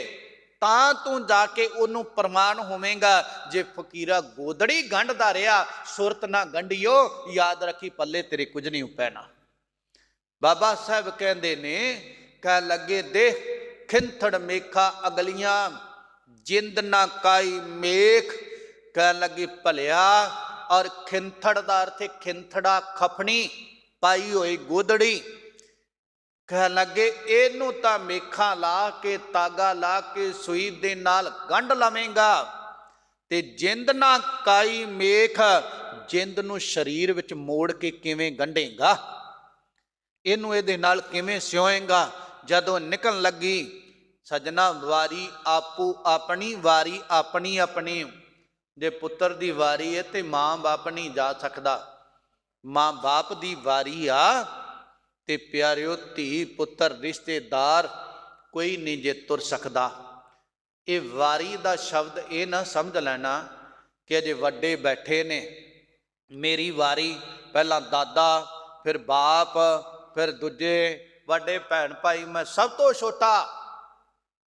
Speaker 1: ਤਾਂ ਤੂੰ ਜਾ ਕੇ ਉਹਨੂੰ ਪ੍ਰਮਾਣ ਹੋਵੇਂਗਾ। ਜੇ ਫਕੀਰਾ ਗੋਦੜੀ ਗੰਢਦਾ ਰਿਹਾ, ਸੁਰਤ ਨਾ ਗੰਢਿਓ, ਯਾਦ ਰੱਖੀ ਪੱਲੇ ਤੇਰੇ ਕੁਝ ਨਹੀਂ ਪੈਣਾ। ਬਾਬਾ ਸਾਹਿਬ ਕਹਿੰਦੇ ਨੇ, ਕਹਿ ਲੱਗੇ ਦੇਖ ਖਿੰਥੜ ਮੇਖਾ ਅਗਲੀਆਂ, ਜਿੰਦ ਨਾ ਕਾਈ ਮੇਖ। ਕਹਿਣ ਲੱਗੀ ਭਲਿਆ, ਔਰ ਖਿੰਥੜ ਦਾ ਅਰਥ ਖਿੰਥੜਾ ਖਫਣੀ ਪਾਈ ਹੋਈ ਗੋਦੜੀ। ਕਹਿਣ ਲੱਗੇ ਇਹਨੂੰ ਤਾਂ ਮੇਖਾਂ ਲਾ ਕੇ, ਤਾਗਾ ਲਾ ਕੇ ਸੂਈ ਦੇ ਨਾਲ ਗੰਢ ਲਵੇਂਗਾ। ਤੇ ਜਿੰਦ ਨਾ ਕਾਈ ਮੇਖ, ਜਿੰਦ ਨੂੰ ਸਰੀਰ ਵਿੱਚ ਮੋੜ ਕੇ ਕਿਵੇਂ ਗੰਢੇਗਾ? ਇਹਨੂੰ ਇਹਦੇ ਨਾਲ ਕਿਵੇਂ ਸਿਉਏਗਾ? ਜਦੋਂ ਨਿਕਲਣ ਲੱਗੀ ਸੱਜਣਾ, ਵਾਰੀ ਆਪੂ ਆਪਣੀ, ਵਾਰੀ ਆਪਣੀ ਆਪਣੀ। ਜੇ ਪੁੱਤਰ ਦੀ ਵਾਰੀ ਹੈ ਤੇ ਮਾਂ ਬਾਪ ਨਹੀਂ ਜਾ ਸਕਦਾ। ਮਾਂ ਬਾਪ ਦੀ ਵਾਰੀ ਆ ਤੇ ਪਿਆਰਿਓ, ਧੀ ਪੁੱਤਰ ਰਿਸ਼ਤੇਦਾਰ ਕੋਈ ਨਹੀਂ ਜੇ ਤੁਰ ਸਕਦਾ। ਇਹ ਵਾਰੀ ਦਾ ਸ਼ਬਦ ਇਹ ਨਾ ਸਮਝ ਲੈਣਾ ਕਿ ਅਜੇ ਵੱਡੇ ਬੈਠੇ ਨੇ, ਮੇਰੀ ਵਾਰੀ, ਪਹਿਲਾਂ ਦਾਦਾ, ਫਿਰ ਬਾਪ, ਫਿਰ ਦੂਜੇ ਵੱਡੇ ਭੈਣ ਭਾਈ, ਮੈਂ ਸਭ ਤੋਂ ਛੋਟਾ।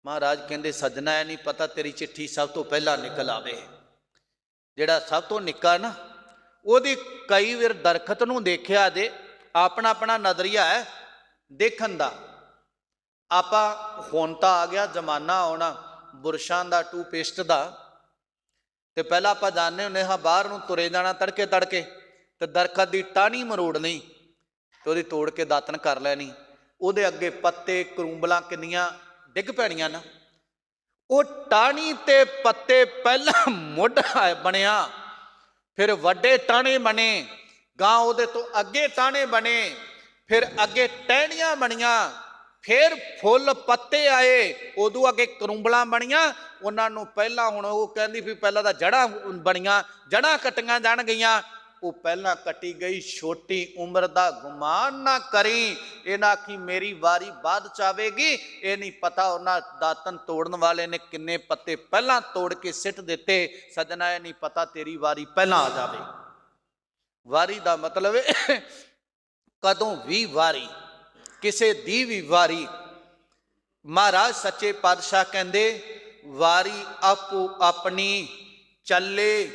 Speaker 1: ਮਹਾਰਾਜ ਕਹਿੰਦੇ ਸੱਜਣਾ, ਇਹ ਨਹੀਂ ਪਤਾ ਤੇਰੀ ਚਿੱਠੀ ਸਭ ਤੋਂ ਪਹਿਲਾਂ ਨਿਕਲ ਆਵੇ। ਜਿਹੜਾ ਸਭ ਤੋਂ ਨਿੱਕਾ ਨਾ, ਉਹਦੀ ਕਈ ਵਾਰ ਦਰਖਤ ਨੂੰ ਦੇਖਿਆ ਜੇ, ਆਪਣਾ ਆਪਣਾ ਨਜ਼ਰੀਆ ਹੈ ਦੇਖਣ ਦਾ। ਆਪਾਂ ਹੁਣ ਤਾਂ ਆ ਗਿਆ ਜ਼ਮਾਨਾ ਆਉਣਾ ਬੁਰਸ਼ਾਂ ਦਾ, ਟੂਪੇਸਟ ਦਾ। ਤੇ ਪਹਿਲਾਂ ਆਪਾਂ ਜਾਣਦੇ ਹੁੰਦੇ ਹਾਂ, ਬਾਹਰ ਨੂੰ ਤੁਰੇ ਜਾਣਾ ਤੜਕੇ ਤੜਕੇ, ਤੇ ਦਰਖਤ ਦੀ ਟਾਹਣੀ ਮਰੋੜਨੀ ਤੇ ਉਹਦੀ ਤੋੜ ਕੇ ਦਾਤਣ ਕਰ ਲੈਣੀ। ਉਹਦੇ ਅੱਗੇ ਪੱਤੇ ਕਰੂੰਬਲਾਂ ਕਿੰਨੀਆਂ ਡਿੱਗ ਪੈਣੀਆਂ ਨਾ। ਉਹ ਟਾਹਣੀ ਤੇ ਪੱਤੇ ਪਹਿਲਾਂ ਮੁੱਢ ਬਣਿਆ, ਫਿਰ ਵੱਡੇ ਟਾਹਣੇ ਬਣੇ, ਗਾਂ ਉਹਦੇ ਤੋਂ ਅੱਗੇ ਟਾਹਣੇ ਬਣੇ, ਫਿਰ ਅੱਗੇ ਟਹਿਣੀਆਂ ਬਣੀਆਂ, ਫਿਰ ਫੁੱਲ ਪੱਤੇ ਆਏ, ਉਦੋਂ ਅੱਗੇ ਕਰੂੰਬਲਾਂ ਬਣੀਆਂ। ਉਹਨਾਂ ਨੂੰ ਪਹਿਲਾਂ, ਹੁਣ ਉਹ ਕਹਿੰਦੀ ਵੀ ਪਹਿਲਾਂ ਤਾਂ ਜੜ੍ਹਾਂ ਬਣੀਆਂ, ਜੜ੍ਹਾਂ ਕੱਟੀਆਂ ਜਾਣ ਗਈਆਂ। ਉਹ ਪਹਿਲਾਂ ਕੱਟੀ ਗਈ। ਛੋਟੀ ਉਮਰ ਦਾ ਗੁਮਾਨ ਨਾ ਕਰੀ, ਇਹ ਨਾ ਆਖੀ ਮੇਰੀ ਵਾਰੀ ਬਾਅਦ ਚ ਆਵੇਗੀ। ਇਹ ਨਹੀਂ ਪਤਾ ਉਹਨਾਂ ਦਾਤਨ ਤੋੜਨ ਵਾਲੇ ਨੇ ਕਿੰਨੇ ਪੱਤੇ ਪਹਿਲਾਂ ਤੋੜ ਕੇ ਸਿੱਟ ਦਿੱਤੇ। ਸੱਜਣਾ, ਇਹ ਨਹੀਂ ਪਤਾ ਤੇਰੀ ਵਾਰੀ ਪਹਿਲਾਂ ਆ ਜਾਵੇ। ਵਾਰੀ ਦਾ ਮਤਲਬ ਹੈ ਕਦੋਂ ਵੀ ਵਾਰੀ, ਕਿਸੇ ਦੀ ਵੀ ਵਾਰੀ। ਮਹਾਰਾਜ ਸੱਚੇ ਪਾਤਸ਼ਾਹ ਕਹਿੰਦੇ, ਵਾਰੀ ਆਪੋ ਆਪਣੀ, ਚੱਲੇ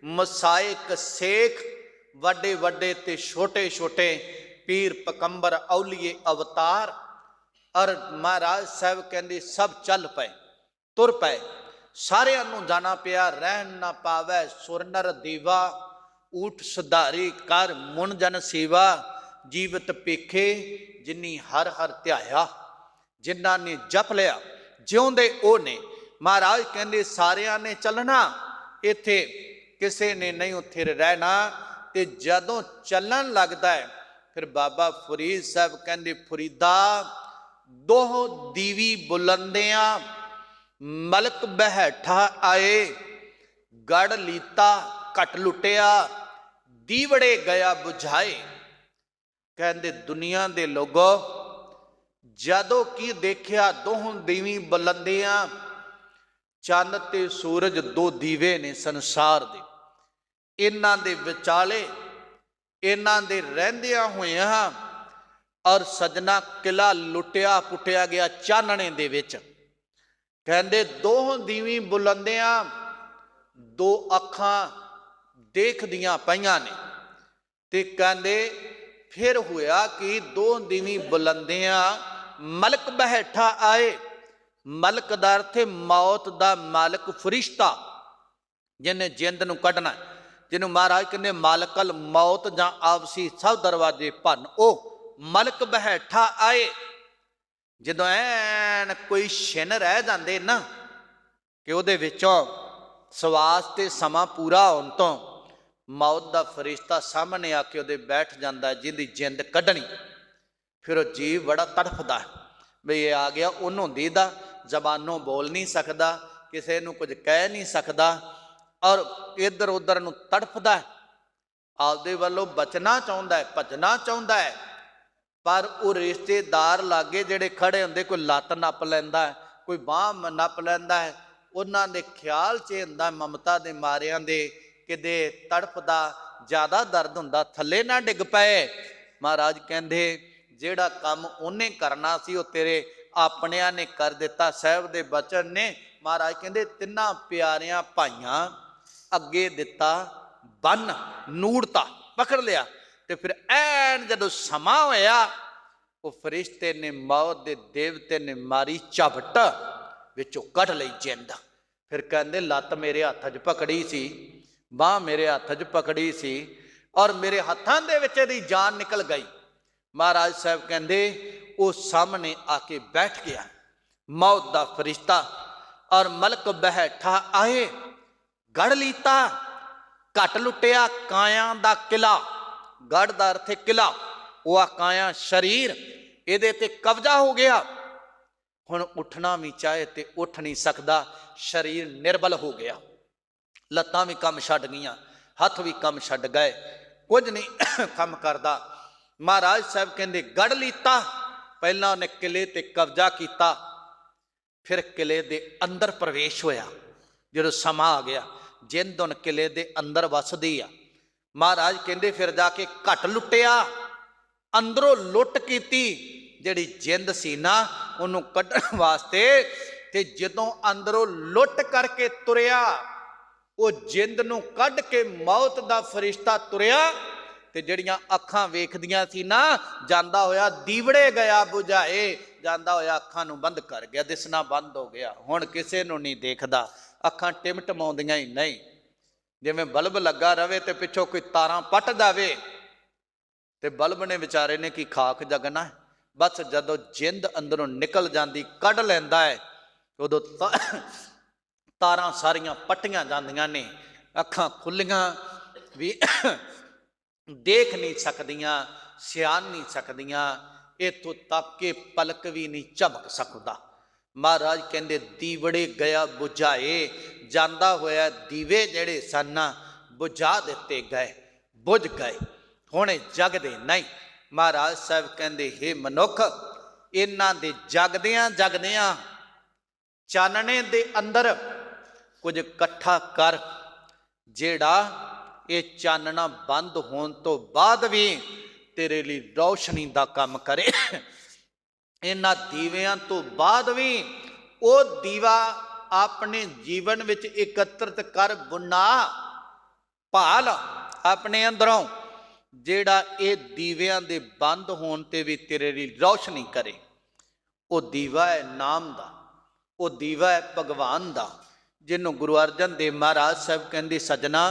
Speaker 1: ਮਸਾਇਕ ਸੇਖ, ਵੱਡੇ ਵੱਡੇ ਤੇ ਛੋਟੇ ਛੋਟੇ, ਪੀਰ ਪਕੰਬਰ ਔਲੀਏ ਅਵਤਾਰ। ਔਰ ਮਹਾਰਾਜ ਸਾਹਿਬ ਕਹਿੰਦੇ ਸਭ ਚੱਲ ਪਏ, ਤੁਰ ਪਏ, ਸਾਰਿਆਂ ਨੂੰ ਜਾਣਾ ਪਿਆ। ਰਹਿਣ ਨਾ ਪਾਵੈ ਸੁਰ ਨਰ ਦੇਵਾ, ਊਠ ਸੁਧਾਰੀ ਕਰ ਮੁਨ ਜਨ ਸੇਵਾ। ਜੀਵਤ ਪੇਖੇ ਜਿਨੀ ਹਰ ਹਰ ਧਿਆਇਆ, ਜਿਨ੍ਹਾਂ ਨੇ ਜਪ ਲਿਆ ਜਿਉਂਦੇ ਉਹ ਨੇ। ਮਹਾਰਾਜ ਕਹਿੰਦੇ ਸਾਰਿਆਂ ਨੇ ਚੱਲਣਾ, ਇੱਥੇ ਕਿਸੇ ਨੇ ਨਹੀਂ ਉੱਥੇ ਰਹਿਣਾ। ਤੇ ਜਦੋਂ ਚੱਲਣ ਲੱਗਦਾ ਹੈ, ਫਿਰ ਬਾਬਾ ਫਰੀਦ ਸਾਹਿਬ ਕਹਿੰਦੇ, ਫਰੀਦਾ ਦੋਹ ਦੀਵੀ ਬੁਲੰਦਿਆਂ, ਮਲਕ ਬਹਿਠਾ ਆਏ, ਗੜ ਲੀਤਾ ਘਟ ਲੁੱਟਿਆ, ਦੀਵੜੇ ਗਿਆ ਬੁਝਾਏ। ਕਹਿੰਦੇ ਦੁਨੀਆ ਦੇ ਲੋਗੋ, ਜਦੋਂ ਕੀ ਦੇਖਿਆ ਦੋਹਾਂ ਦੀਵੀ ਬੁਲੰਦਿਆਂ, ਚੰਨ ਤੇ ਸੂਰਜ ਦੋ ਦੀਵੇ ਨੇ ਸੰਸਾਰ ਦੇ। ਇਹਨਾਂ ਦੇ ਵਿਚਾਲੇ, ਇਹਨਾਂ ਦੇ ਰਹਿੰਦਿਆਂ ਹੋਇਆਂ, ਔਰ ਸਜਣਾ ਕਿਲਾ ਲੁੱਟਿਆ ਪੁੱਟਿਆ ਗਿਆ ਚਾਨਣੇ ਦੇ ਵਿੱਚ। ਕਹਿੰਦੇ ਦੋਹਾਂ ਦੀਵੀ ਬੁਲੰਦਿਆਂ, ਦੋ ਅੱਖਾਂ ਦੇਖਦੀਆਂ ਪਈਆਂ ਨੇ। ਤੇ ਕਹਿੰਦੇ ਫਿਰ ਹੋਇਆ ਕਿ ਦੋ ਦੀਵੀ ਬੁਲੰਦਿਆਂ, ਮਲਕ ਬਹਿਠਾ ਆਏ। ਮਲਕ ਦਾ ਅਰਥ ਹੈ ਮੌਤ ਦਾ ਮਾਲਕ, ਫਰਿਸ਼ਤਾ, ਜਿਹਨੇ ਜਿੰਦ ਨੂੰ ਕੱਢਣਾ, ਜਿਹਨੂੰ ਮਹਾਰਾਜ ਕਹਿੰਦੇ ਮਾਲਕਲ ਮੌਤ ਜਾਂ ਆਪਸੀ ਸਭ ਦਰਵਾਜ਼ੇ ਭੰਨ, ਉਹ ਮਲਕ ਬਹਿਠਾ ਆਏ। ਜਦੋਂ ਐਨ ਕੋਈ ਛਿਨ ਰਹਿ ਜਾਂਦੇ ਨਾ, ਕਿ ਉਹਦੇ ਵਿੱਚੋਂ ਸਵਾਸ ਤੇ ਸਮਾਂ ਪੂਰਾ ਹੋਣ ਤੋਂ ਮੌਤ ਦਾ ਫਰਿਸ਼ਤਾ ਸਾਹਮਣੇ ਆ ਕੇ ਉਹਦੇ ਬੈਠ ਜਾਂਦਾ, ਜਿਹਦੀ ਜਿੰਦ ਕੱਢਣੀ। फिर वो जीव बड़ा तड़फदा भी ये आ गया, उन्होंने दीदा, जबानों बोल नहीं सकता, किसी को कुछ कह नहीं सकता, और इधर उधर नूं तड़फदा, आपदे वालों बचना चाहुंदा है, भजना चाहुंदा है, पर वो रिश्तेदार लागे जिहड़े खड़े हुंदे, कोई लत्त नप लैंदा है, कोई बांह नप लैंदा है, उन्हां दे ख्याल च हुंदा ममता दे मारियां दे किते तड़फदा, ज़्यादा दर्द हुंदा, थल्ले ना डिग पए। महाराज कहंदे जिहड़ा काम उन्हें करना सी वो तेरे अपनियां ने कर दिता। साहिब दे बचन ने, महाराज कहंदे तिन्हां प्यारियां भाइयां अगे दिता बन, नूड़ता, पकड़ लिया, ते फिर ऐन जदों समा होया, वो फरिश्ते ने, मौत दे देवते ने मारी झपट, विचों कढ लई जिंद। फिर कहंदे लत्त मेरे हत्थ च पकड़ी सी, बांह मेरे हत्थ च पकड़ी सी, और मेरे हत्थां दे विच इहदी जान निकल गई। महाराज साहब कहंदे वो सामने आके बैठ गया, मौत दा फरिश्ता, और मलक बैठा आए, गढ़ लीता, घट लुटिया काया दा किला, गढ़ दा अर्थ है किला, वो काया शरीर, इहदे ते कब्जा हो गया, हुण उठना भी चाहे तो उठ नहीं सकता, शरीर निर्बल हो गया, लत्तां भी कम छड्ड गईयां, हथ भी कम छड्ड गए, कुछ नहीं कम करदा। महाराज साहब कहंदे गढ़ लीता, पहला उन्हें किले ते कब्जा किया, फिर किले दे अंदर प्रवेश होया, जो समा आ गया, जिंद उन किले दे अंदर वसदी आ। महाराज कहंदे फिर जाके घट लुटिया, अंदरों लुट कीती, जिहड़ी जिंद सी ना उन्होंने कढ़ण वास्ते, ते जदों अंदरों लुट करके तुरिया, वो जिंद नूं कढ़ के मौत दा फरिश्ता तुरिया, ते जड़ियां अखां वेखदियां सी ना, जांदा होया दीवड़े गया बुझाए, जांदा होया अखां नूं बंद कर गया, दिसना बंद हो गया, हुण किसे नूं नहीं देखदा, अखां टिमटमाउंदियां ही नहीं, जिवें बल्ब लगा रहे तो पिछों कोई तारां पट जावे, ते बल्ब ने विचारे ने की खाक जगना है। बस जदों जिंद अंदरों निकल जाती, कढ़ लैंदा है, उदों तारां सारियां पट्टियां जांदियां ने, अखां खुलियां भी देख नहीं सकदियां, सियान नहीं सकदियां, इथों तक के पलक भी नहीं झपक सकता। महाराज कहंदे दीवड़े गया बुझाए, जांदा होया दीवे जिहड़े सन बुझा दिते गए, बुझ गए, हुणे जगदे नहीं। महाराज साहब कहंदे हे मनुख, इन्हां दे जगदियां जगदियां चानने दे अंदर कुछ इकट्ठा कर, जेड़ा ये चानना बंद होने तो बाद भी तेरे लिए रोशनी का काम करे। इन्हां दीवियां तो बाद भी वो दीवा अपने जीवन विच एकत्रित कर, बुना भाल अपने अंदरों, जेड़ा ये दीवियां दे बंद होने ते भी तेरे लिए रोशनी करे। वो दीवा है नाम दा, वो दीवा है भगवान दा, जिन्हों गुरु अर्जन देव महाराज साहब कहंदे सजना,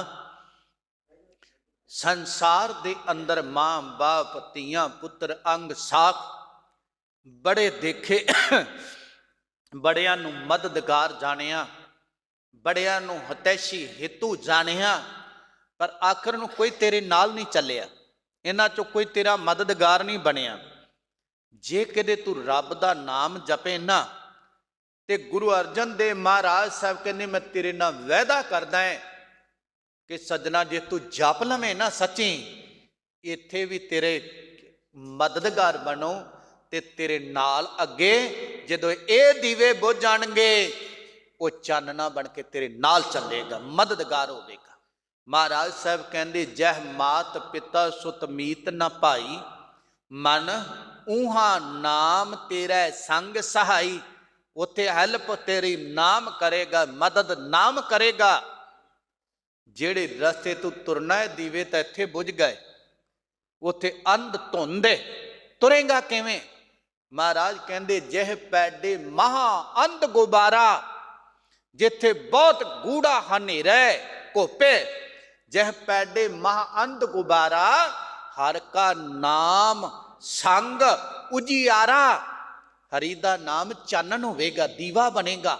Speaker 1: संसार दे अंदर मां बाप धीआं पुत्र अंग साख बड़े देखे, बड़ियां नूं मददगार जानिया, बड़ियां नूं हतैशी हेतु जानिया, पर आखिर नूं कोई तेरे नाल नहीं चलिया, इन्हां चों कोई तेरा मददगार नहीं बनिया। जे किते तू रब दा नाम जपे ना, ते गुरु अर्जन देव महाराज साहब कहने मैं तेरे नाल वायदा करदा है कि सजना जे तू जप लवें ना सच्ची, इत्थे भी तेरे मददगार बनो, ते तेरे नाल अगे जदों ये दीवे बुझ जाणगे, वो चानना बन के तेरे नाल चलेगा, मददगार होवेगा। महाराज साहब कहंदे जह मात पिता सुत मीत न भाई, मन ऊहा नाम तेरा संग सहाई, उत्थे हेल्प तेरी नाम करेगा, मदद नाम करेगा। जेड़े रस्ते तू तुरना है दीवे तो इत्थे बुझ गए, उत्थे अंध धुंध तुरेगा किवें। महाराज कहंदे जह पैडे महा अंध गुबारा, जिथे बहुत गूढ़ा हनेरा घोपे, जह पैडे महा अंध गुबारा, हर का नाम संग उजियारा। हरि दा नाम चानन होवेगा, दीवा बनेगा,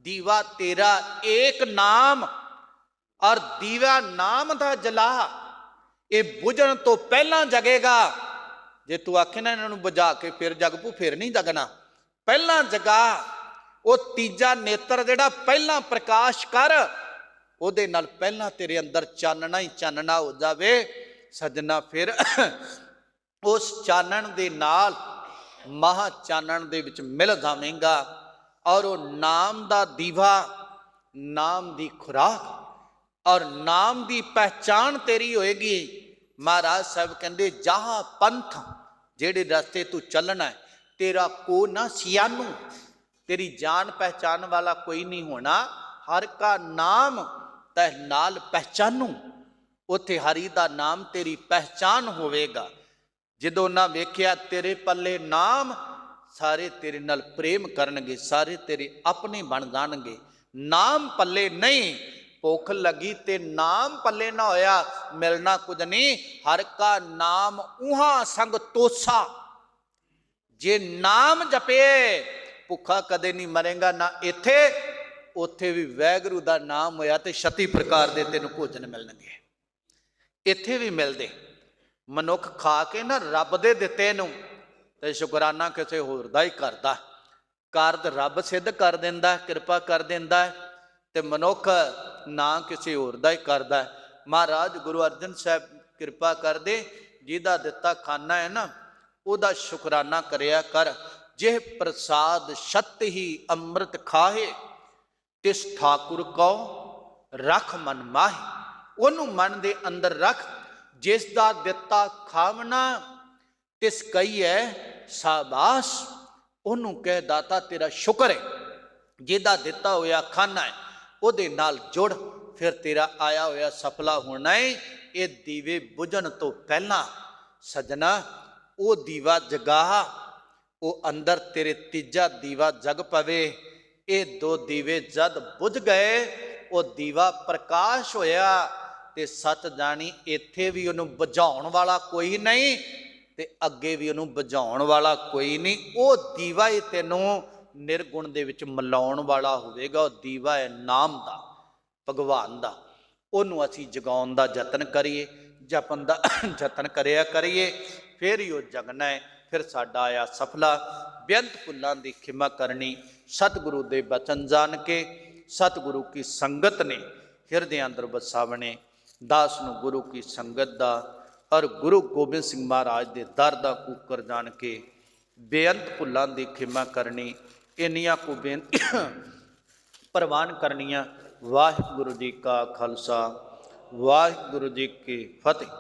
Speaker 1: दीवा तेरा एक नाम, और दीवा नाम दा जला ये बुझण तो पहला जगेगा, जे तू आखे ना इन्हों बुझा के फिर जग पू, फिर नहीं जगना। पहला जगा वो तीजा नेत्र जिहड़ा पहला प्रकाश कर, ਉਹਦੇ ਨਾਲ ਪਹਿਲਾਂ तेरे अंदर चानना ही चानना हो जावे सजना। फिर उस चानन दे नाल महा चानन दे विच मिल जावेगा और वो नाम दा दीवा, नाम दी खुराक और नाम दी पहचान तेरी होएगी। महाराज साहब कहते जहाँ पंथ जेड़े रास्ते तू चलना है तेरा को ना सियानू, तेरी जान पहचान वाला कोई नहीं होना। हर का नाम तह नाल पहचानू, उत्थे हरि दा नाम तेरी पहचान होवेगा। जदों ना वेख्या तेरे पल्ले नाम, सारे तेरे नाल प्रेम करनगे, सारे तेरे अपने बन जाणगे। नाम पल्ले नहीं, भुख लगी ते नाम पल्ले ना होया, मिलना कुछ नहीं। हर का नाम उहा संग तोसा, जे नाम जपे भुखा कदे नहीं मरेगा ना। इत्थे उत्थे भी वैगुरू दा नाम होया ते 36 प्रकार दे तेन भोजन मिलणगे। इत्थे भी मिलदे मनुख खा के ना रब दे दिते नूं ते शुकराना किसी होर दा ही करदा। कारज रब सिद्ध कर दिंदा, किरपा कर दिंदा ते मनुख ना किसी होर दा ही करदा। महाराज गुरु अर्जन साहब किरपा कर दे, जिहदा दिता खाना है ना उहदा शुकराना करिया कर। जिह प्रसाद छत ही अमृत खाहे, तिस ठाकुर को रख मन माहे। ओनू मन दे अंदर रख, जिस दा दिता खावना तिस कही है शाबाश। ओनू कह दाता तेरा शुक्र है, जिहदा दिता होया खाना है उहदे नाल जुड़, फिर तेरा आया होया सफला होना है। ये दीवे बुझन तो पहला सजना वो दीवा जगा, वो अंदर तेरे तीजा दीवा जग पवे। ये दो दीवे जद बुझ गए वो दीवा प्रकाश होया ते सच जानी इत्थे भी उन्हों बुझाउण वाला कोई नहीं ते अगे भी उन्हों बुझाउण वाला कोई नहीं। वो दीवा ही तेनों निर्गुण दे विच मिलाउण वाला होवेगा। वो दीवा है नाम दा, भगवान दा। उन्हों असीं जगाउण दा जतन करिए, जपन दा जतन करिया करिए, फिर ही वो जगना है। फिर साडा आया सफला। बेअंत भुल्लां दी खिमा करनी, सतगुरु दे बचन जान के, सतगुरु की संगत ने हिरदे अंदर वसावने। दास नूं गुरु की संगत दा और गुरु गोबिंद सिंह महाराज दे दर दा कूकर जान के बेअंत भुल्लां दी खिमा करनी। इन्नियां को बेनतियां प्रवान करनियां। वाहिगुरु जी का खालसा, वाहिगुरु जी की फतेह।